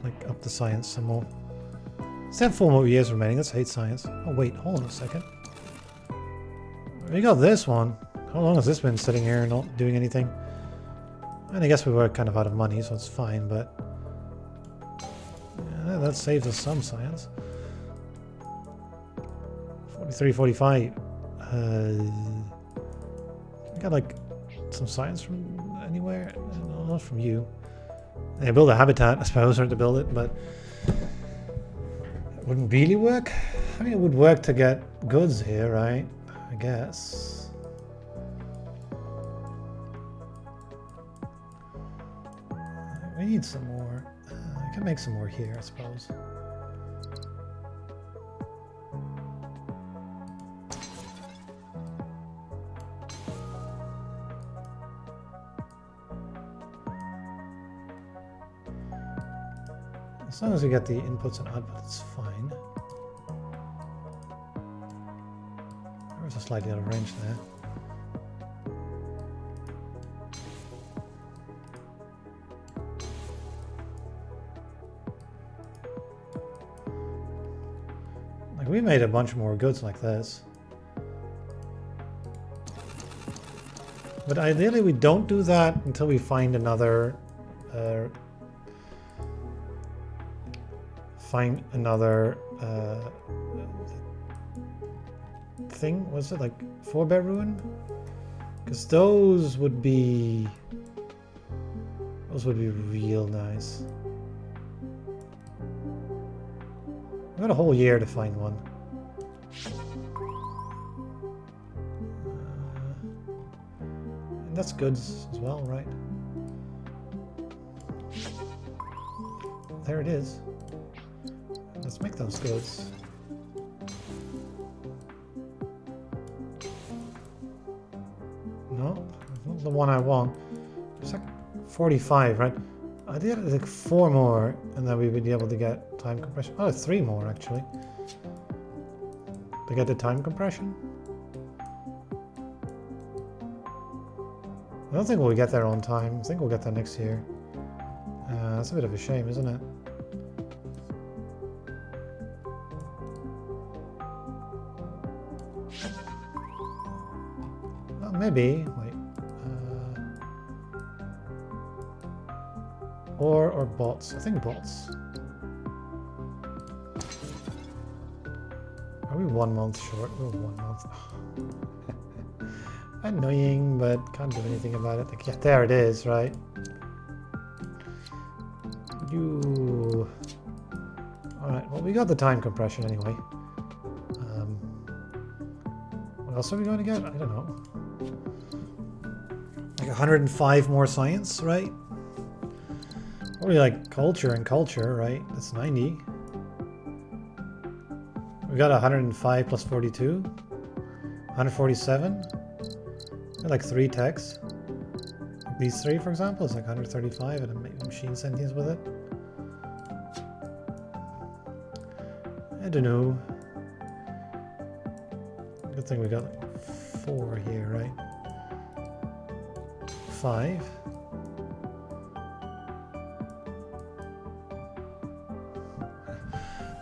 like up the science some more. Still have 4 more years remaining. Let's hate science. Oh wait, hold on a second. We got this one. How long has this been sitting here not doing anything? And I guess we were kind of out of money, so it's fine, but yeah, that saves us some science. 43, 45. We got like some science from anywhere? No, not from you. They build a habitat, I suppose, or to build it, but it wouldn't really work. I mean, it would work to get goods here, right? I guess. We need some more. I can make some more here, I suppose. As long as we get the inputs and outputs, it's fine. There was a slightly out of range there. Like, we made a bunch more goods like this. But ideally we don't do that until we find another thing. Was it like 4-bear ruin? Because those would be real nice. We've got a whole year to find one. And that's goods as well, right? There it is. Let's make those goods. No, not the one I want. It's like 45, right? I did like 4 more, and then we would be able to get time compression. Oh, 3 more actually. To get the time compression. I don't think we'll get there on time. I think we'll get there next year. That's a bit of a shame, isn't it? Well, maybe. Wait. Or bots. I think bots. Are we 1 month short? We're 1 month. Annoying, but can't do anything about it. Like, yeah, there it is, right? You. Alright, well, we got the time compression anyway. What else are we going to get? I don't know. Like 105 more science, right? Probably like culture and culture, right? That's 90. We got 105 plus 42. 147. Like 3 techs. These 3, for example, it's like 135 and a machine sentience with it. I don't know. Good thing we got like 4 here, right? 5.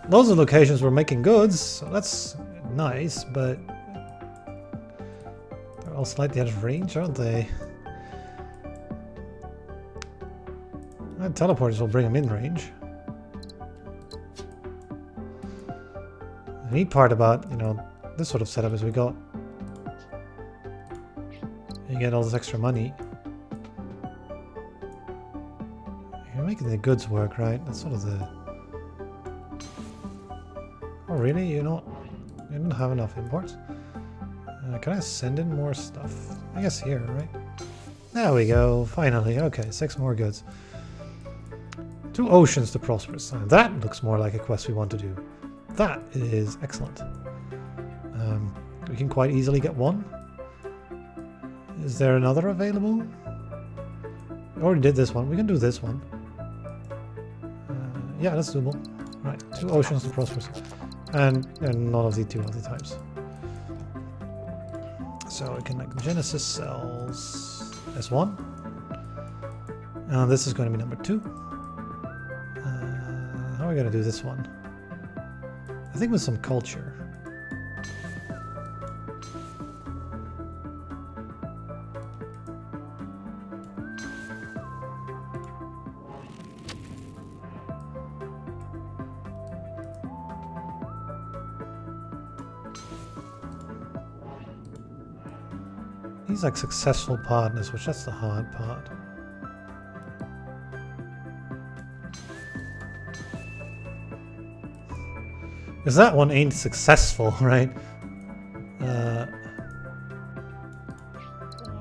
Those are locations we're making goods, so that's nice, but all slightly out of range, aren't they? Teleporters will bring them in range. The neat part about, you know, this sort of setup is you get all this extra money. You're making the goods work, right? That's sort of the... Oh, really? You don't have enough imports? Can I send in more stuff? I guess here, right? There we go, finally. Okay, 6 more goods. 2 oceans to prosperous. That looks more like a quest we want to do. That is excellent. We can quite easily get 1. Is there another available? We already did this one. We can do this one. Yeah, that's doable. Right, 2 oceans to prosperous. And none of the 2 other types. So we can, like, Genesis cells S1. And this is going to be number 2. How are we going to do this one? I think with some culture. These like successful partners, which that's the hard part. Because that one ain't successful, right?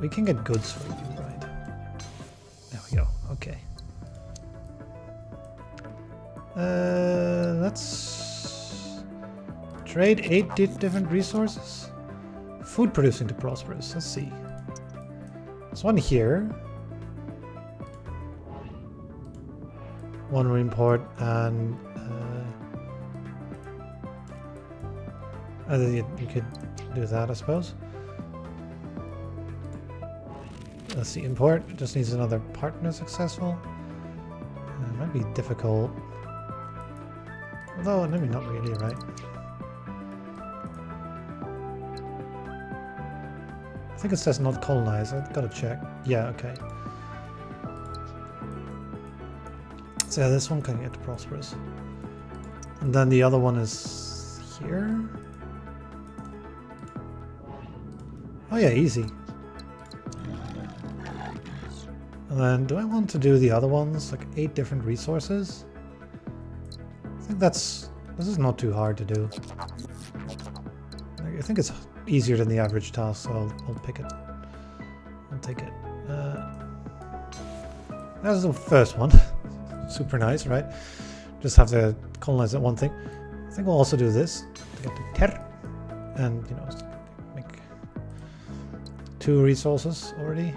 We can get goods for you, right? There we go. Okay. Let's trade 8 different resources. Food producing to prosperous. Let's see. There's one here. One import and you could do that, I suppose. Let's see, import. It just needs another partner successful. It might be difficult. Although, maybe not really, right? I think it says not colonize. I've got to check. Yeah, okay. So yeah, this one can get prosperous. And then the other one is here. Oh yeah, easy. And then do I want to do the other ones? Like 8 different resources? I think this is not too hard to do. I think it's easier than the average task, so I'll pick it. I'll take it. That's the first one. Super nice, right? Just have to colonize that one thing. I think we'll also do this to get to Ter, and you know, make 2 resources already.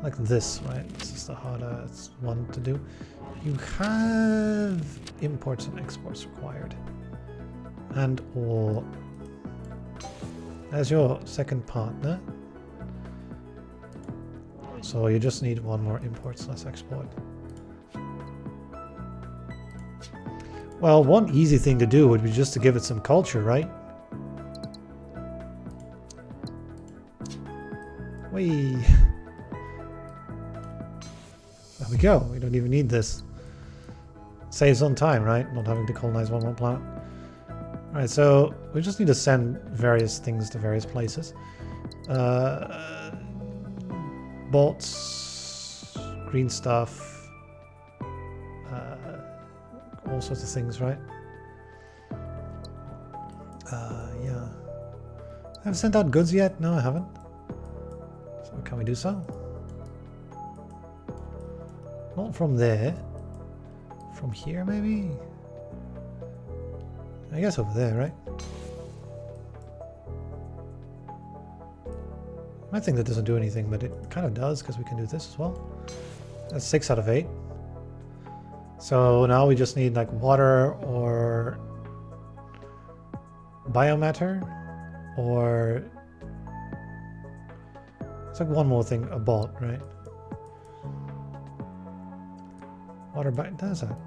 Like this, right? This is the hardest one to do. You have imports and exports required, and or as your second partner. So you just need 1 more imports less export. Well, one easy thing to do would be just to give it some culture, right? Whee! There we go. We don't even need this. Saves on time, right? Not having to colonize 1 more planet. Alright, so we just need to send various things to various places. Bots, green stuff, all sorts of things, right? Yeah. I haven't sent out goods yet? No, I haven't. So can we do so? Not from there. From here, maybe? I guess over there, right? I think that doesn't do anything, but it kind of does because we can do this as well. That's 6 out of 8. So now we just need like water or biomatter, or it's like 1 more thing, a bot, right? Water does that.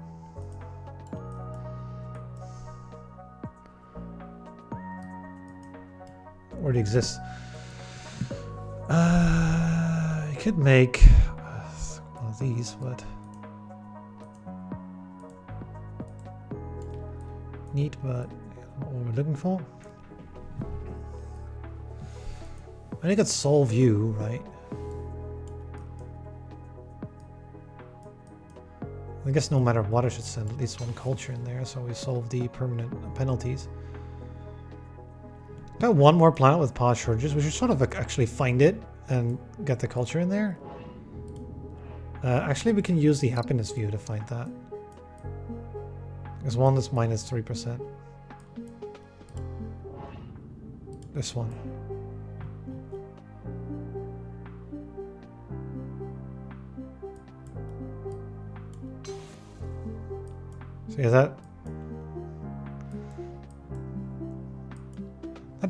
Already exists. You could make one of these, but neat, but not what we're looking for. I think it's solve you, right? I guess no matter what, I should send at least one culture in there, so we solve the permanent penalties. Got one more planet with power shortages. We should sort of actually find it and get the culture in there. Actually, we can use the happiness view to find that. There's one that's minus 3%. This one. So yeah, that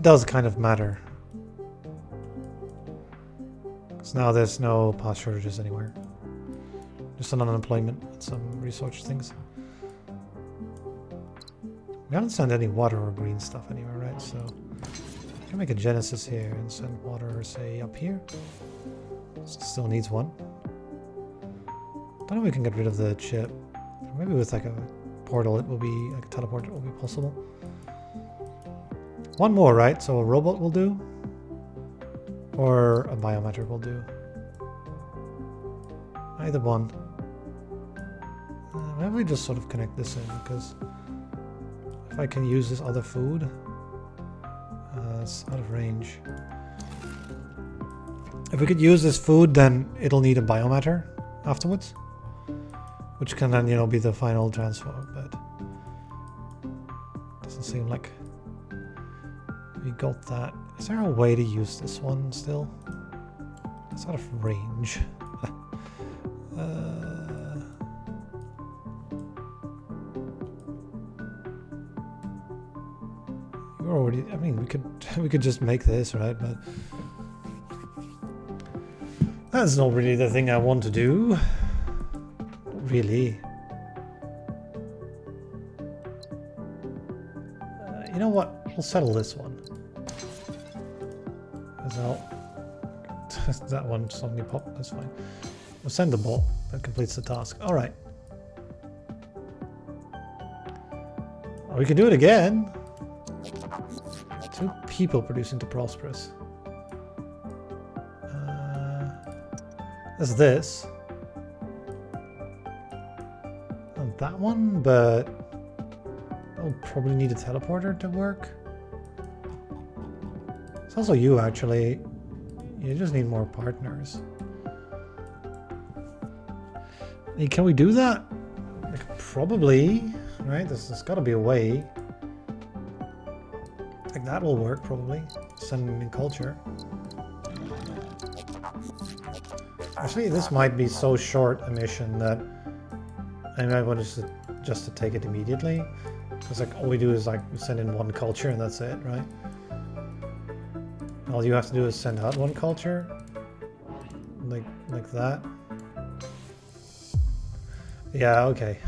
does kind of matter. Because now there's no power shortages anywhere. Just an unemployment and some research things. We haven't sent any water or green stuff anywhere, right? So I can make a Genesis here and send water, say, up here. Still needs one. Don't know if we can get rid of the chip. Maybe with like a portal, it will be like a teleport. It will be possible. One more, right? So a robot will do, or a biometric will do. Either one. Maybe we just sort of connect this in, because if I can use this other food, it's out of range. If we could use this food, then it'll need a biomatter afterwards, which can then, you know, be the final transfer, but doesn't seem like we got that. Is there a way to use this one still? It's out of range. You're already, I mean, we could just make this, right? But that's not really the thing I want to do. Really. You know what? We'll settle this one. That one suddenly popped. That's fine. We'll send the bot. That completes the task. All right. We can do it again. 2 people producing to prosperous. There's this. Not that one, but I'll probably need a teleporter to work. It's also you, actually. You just need more partners. Can we do that? Like, probably, right? There's got to be a way. Like, that will work, probably. Sending in culture. Actually, this might be so short a mission that I might want just to take it immediately. Because like all we do is like send in one culture and that's it, right? All you have to do is send out one culture, like that. Yeah, okay.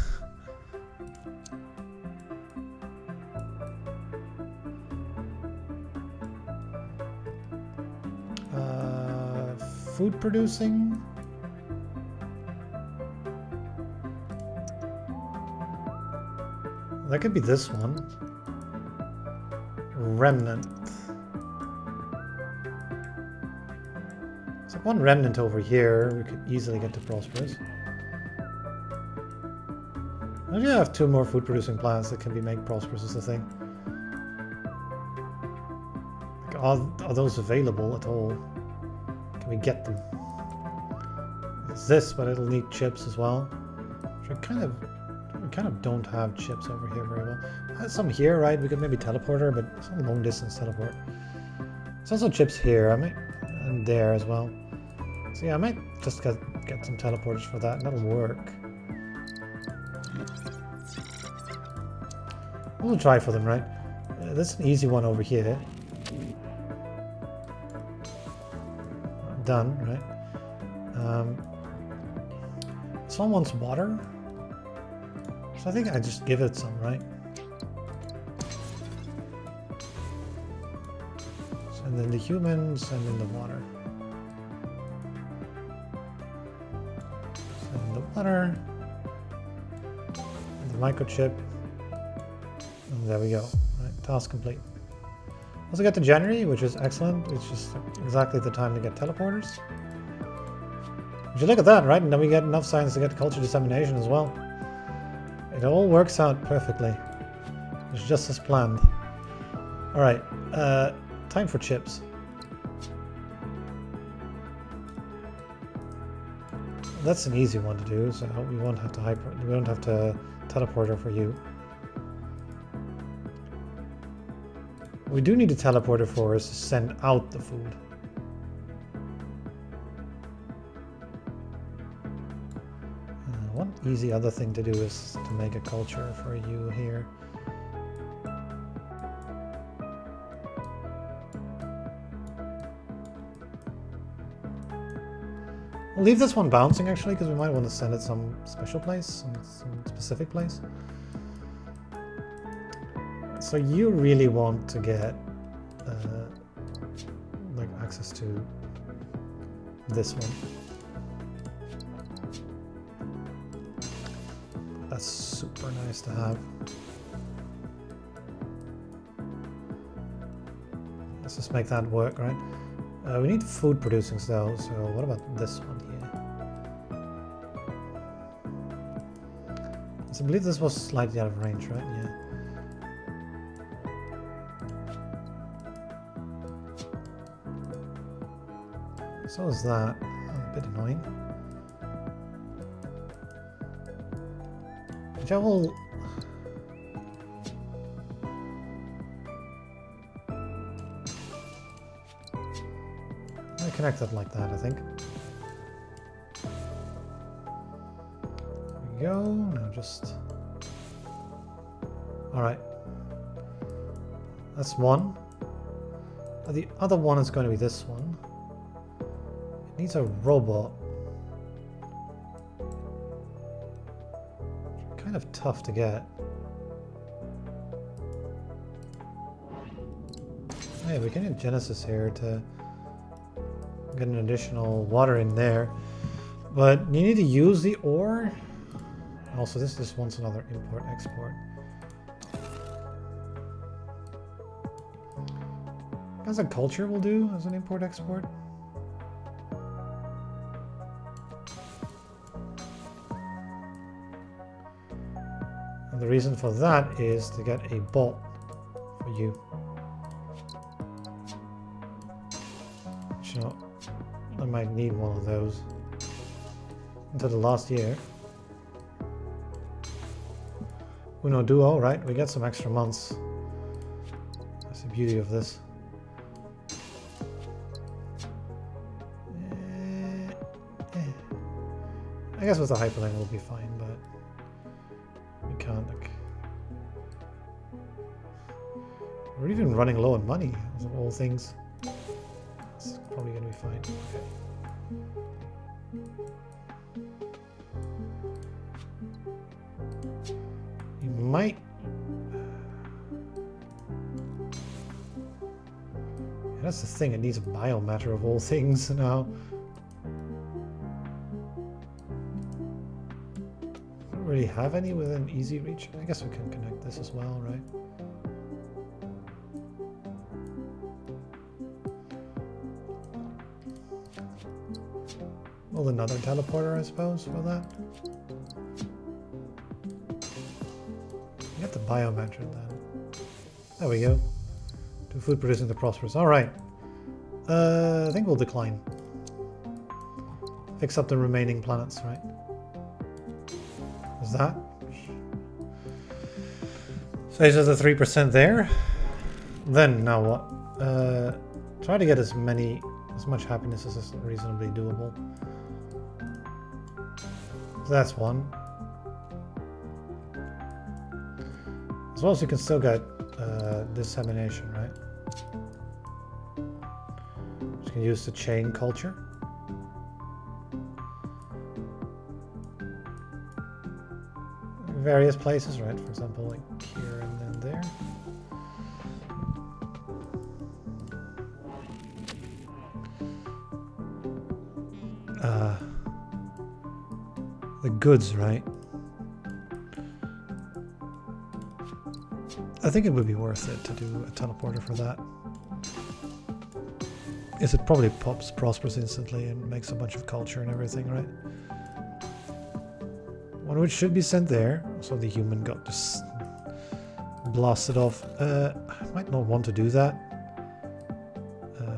Food producing. That could be this one. Remnant. So one remnant over here, we could easily get to prosperous. I do have 2 more food producing plants that can be made prosperous is the thing. Like, are those available at all? Can we get them? It's this, but it'll need chips as well. Which we kind of don't have chips over here very well. There's some here, right? We could maybe teleport her, but it's a long distance teleport. There's also chips here, and there as well. So yeah, I might just get some teleporters for that, and that'll work. We'll try for them, right? That's an easy one over here. Done, right? Someone wants water. So I think I just give it some, right? Send in the humans, send in the water. Butter. The microchip. And there we go. Right, task complete. Also get to January, which is excellent. It's just exactly the time to get teleporters. Would you look at that, right? And then we get enough science to get culture dissemination as well. It all works out perfectly. It's just as planned. Alright, time for chips. That's an easy one to do, so we won't have to teleporter for you. What we do need a teleporter for is to send out the food. One easy other thing to do is to make a culture for you here. I'll leave this one bouncing actually, because we might want to send it some special place, some specific place. So you really want to get like access to this one. That's super nice to have. Let's just make that work, right? We need food producing though, so what about this one here? So I believe this was slightly out of range, right? Yeah. So is that. Oh, a bit annoying. Which I will... connect that like that, I think. There we go. Now just... Alright. That's one. The other one is going to be this one. It needs a robot. Kind of tough to get. Hey, we can get Genesis here to get an additional water in there, but you need to use the ore. Also, this just wants another import-export. As a culture will do as an import-export. And the reason for that is to get a bolt for you. You know, I might need one of those until the last year. Uno Duo, right? We get some extra months. That's the beauty of this. I guess with the hyperlane we'll be fine, but we can't. Like, we're even running low on money, of all things. It's probably going to be fine. Okay. You might... Yeah, that's the thing, it needs a biomatter of all things now. I don't really have any within easy reach. I guess we can connect this as well, right? Well, another teleporter, I suppose, for that. Get the biometric then. There we go. To food producing the prosperous. Alright. I think we'll decline. Fix up the remaining planets, right? Is that? So is the 3% there? Then now what? Try to get as much happiness as is reasonably doable. So that's one. As well as you can still get dissemination, right? Which you can use to chain culture. Various places, right? For example, like here and then there. The goods, right? I think it would be worth it to do a teleporter for that. Yes, it probably prospers instantly and makes a bunch of culture and everything, right? One which should be sent there, so the human got just blasted off. I might not want to do that.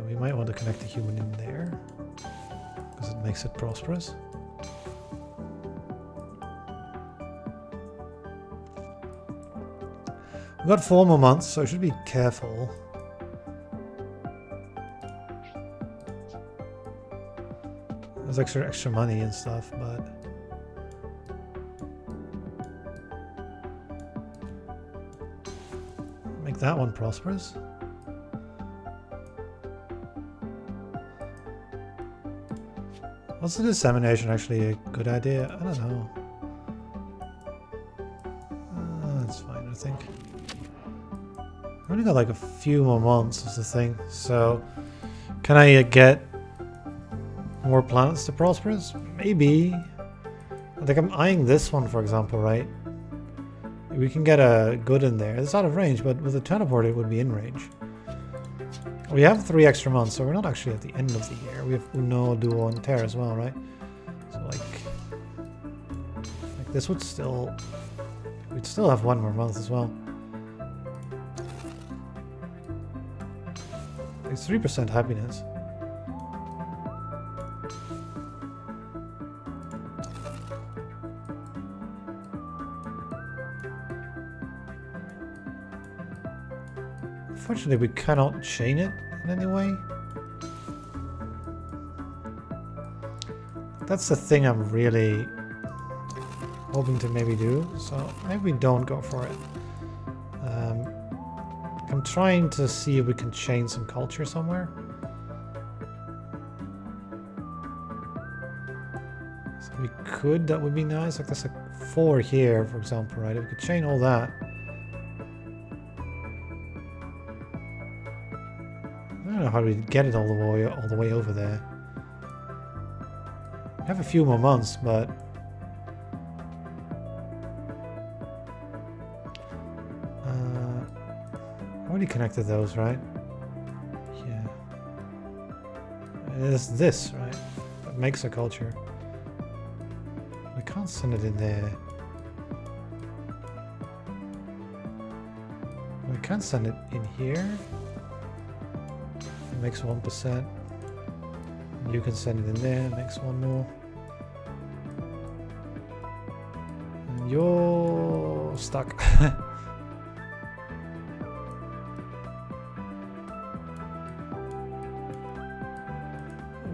We might want to connect the human in there, because it makes it prosperous. We've got 4 more months, so I should be careful. There's extra money and stuff, but make that one prosperous. Was the dissemination actually a good idea? I don't know. That's fine, I think. I've only got like a few more months is the thing, so can I get more planets to prosperous? Maybe. I think I'm eyeing this one, for example, right? We can get a good in there. It's out of range, but with a teleport it would be in range. We have 3 extra months, so we're not actually at the end of the year. We have Uno, Duo, and Terra as well, right? So like this would still... We'd still have 1 more month as well. It's 3% happiness. Unfortunately, we cannot chain it in any way. That's the thing I'm really hoping to maybe do, so maybe we don't go for it. I'm trying to see if we can chain some culture somewhere. So we could, that would be nice. Like there's like 4 here, for example, right? If we could chain all that. I don't know how we get it all the way over there. We have a few more months, but already connected those, right? Yeah. It's this, right? That makes a culture. We can't send it in there. We can't send it in here. It makes 1%. You can send it in there, it makes 1 more. And you're stuck.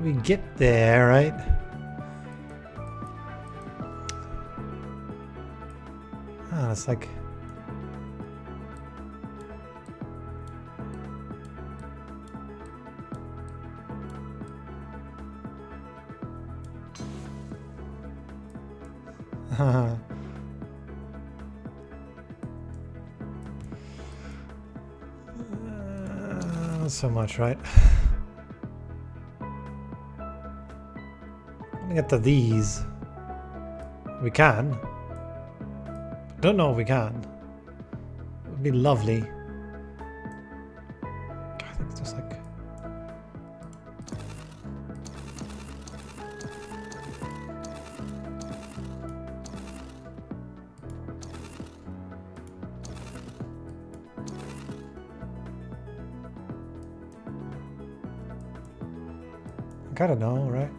We get there, right? Ah, it's like... not so much, right? Get to these. We can. Don't know if we can. It would be lovely. I think it's just like... I gotta know, right?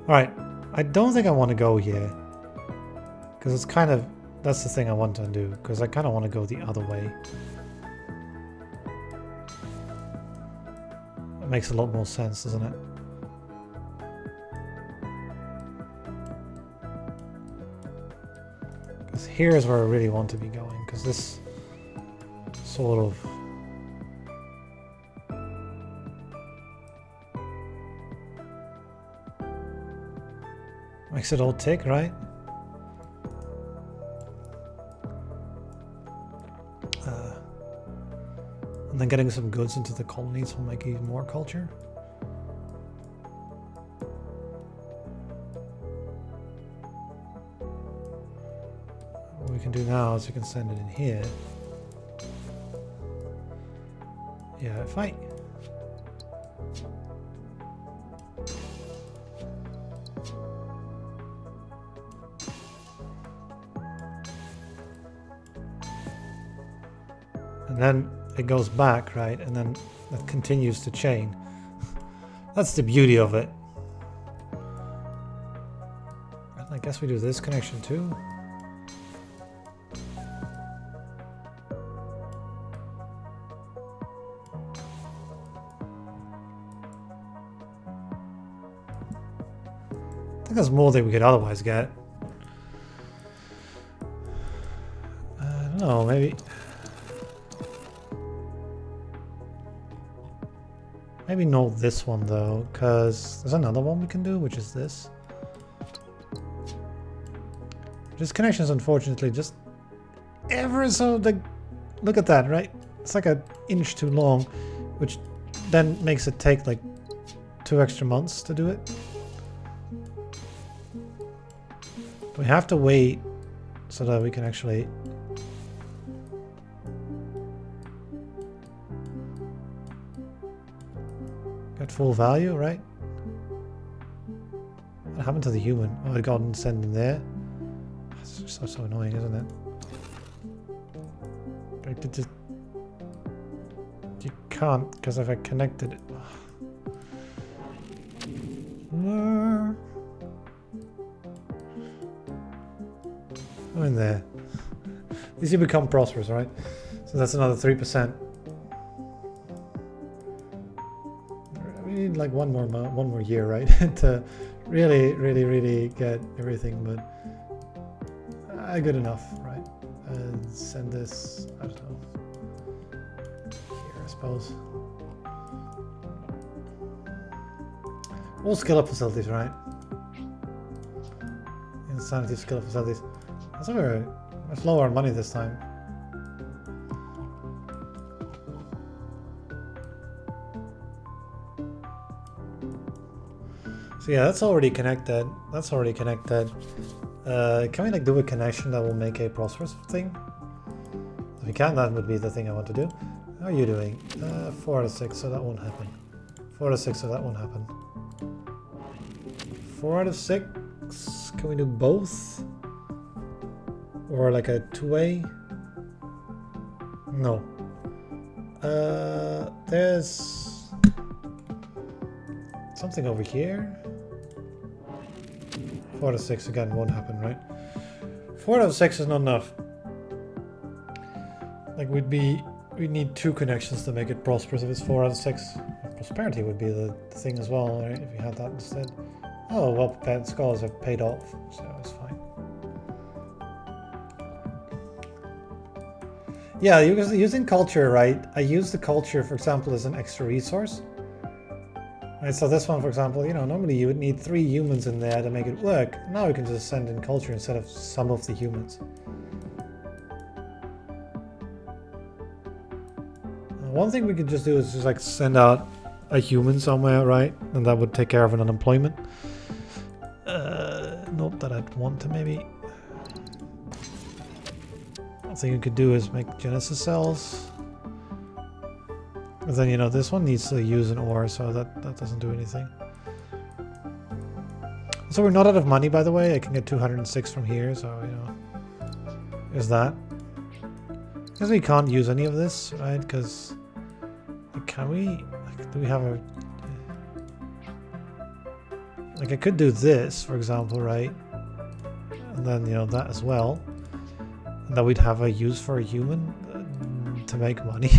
Alright, I don't think I want to go here. Because it's kind of... That's the thing I want to do. Because I kind of want to go the other way. It makes a lot more sense, doesn't it? Because here is where I really want to be going. Because this sort of... makes it all tick, right? And then getting some goods into the colonies will make even more culture. What we can do now is we can send it in here. Yeah, if I... And then it goes back, right? And then it continues to chain. That's the beauty of it. And I guess we do this connection too. I think there's more than we could otherwise get. I don't know, maybe... Maybe not this one though, because there's another one we can do, which is this. This connection is unfortunately just ever so... Look at that, right? It's like an inch too long, which then makes it take like 2 extra months to do it. We have to wait so that we can actually... get full value, right? What happened to the human? Oh, it got and sent in there. It's just so annoying, isn't it? Like, you can't, because if I connected it... Go in there. At least you become prosperous, right? So that's another 3%. We need like one more year, right? To really get everything, but good enough, right? And send this, I don't know, here I suppose. All skill up facilities, right? Insanity skill up facilities. That's over much lower on money this time. So yeah, that's already connected. That's already connected. Can we like do a connection that will make a prosperous thing? If we can, that would be the thing I want to do. How are you doing? 4 out of 6, so that won't happen. 4 out of 6, so that won't happen. 4 out of 6. Can we do both? Or like a two-way? No. There's something over here. 4 out of 6 again won't happen, right? 4 out of 6 is not enough. Like we need 2 connections to make it prosperous if it's 4 out of 6. Prosperity would be the thing as well, right? If you had that instead. Oh, well prepared scholars have paid off, so it's fine. Yeah, using culture, right? I use the culture, for example, as an extra resource. Right, so this one, for example, you know, normally you would need 3 humans in there to make it work. Now we can just send in culture instead of some of the humans. One thing we could just do is just like send out a human somewhere, right? And that would take care of an unemployment. Not that I'd want to maybe. One thing you could do is make Genesis cells. But then, you know, this one needs to use an ore, so that doesn't do anything. So we're not out of money, by the way. I can get 206 from here, so, you know, there's that. Because we can't use any of this, right? Because, can we? Like, do we have a... Like, I could do this, for example, right? And then, you know, that as well. And that we'd have a use for a human to make money.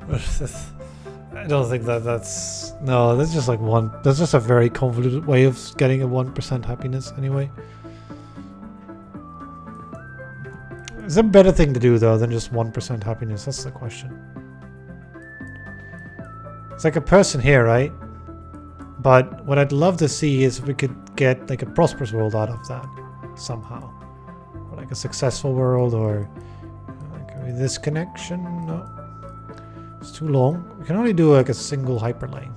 I don't think that's... No, that's just like one... That's just a very convoluted way of getting a 1% happiness anyway. Is there a better thing to do though than just 1% happiness? That's the question. It's like a person here, right? But what I'd love to see is if we could get like a prosperous world out of that somehow. Or like a successful world, or... Maybe this connection? No. It's too long. We can only do like a single hyperlane.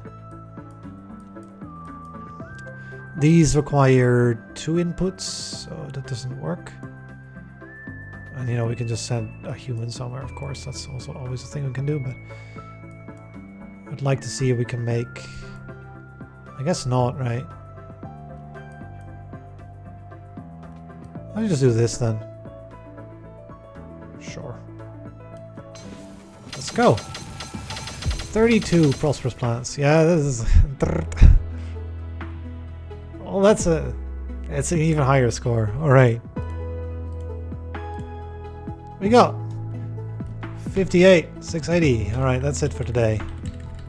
These require 2 inputs, so that doesn't work. And you know, we can just send a human somewhere, of course. That's also always a thing we can do, but I'd like to see if we can make... I guess not, right? Let me just do this then. Sure. Let's go. 32 prosperous planets. Yeah, this is... Oh, it's an even higher score. Alright. We got 58, 680. Alright, that's it for today.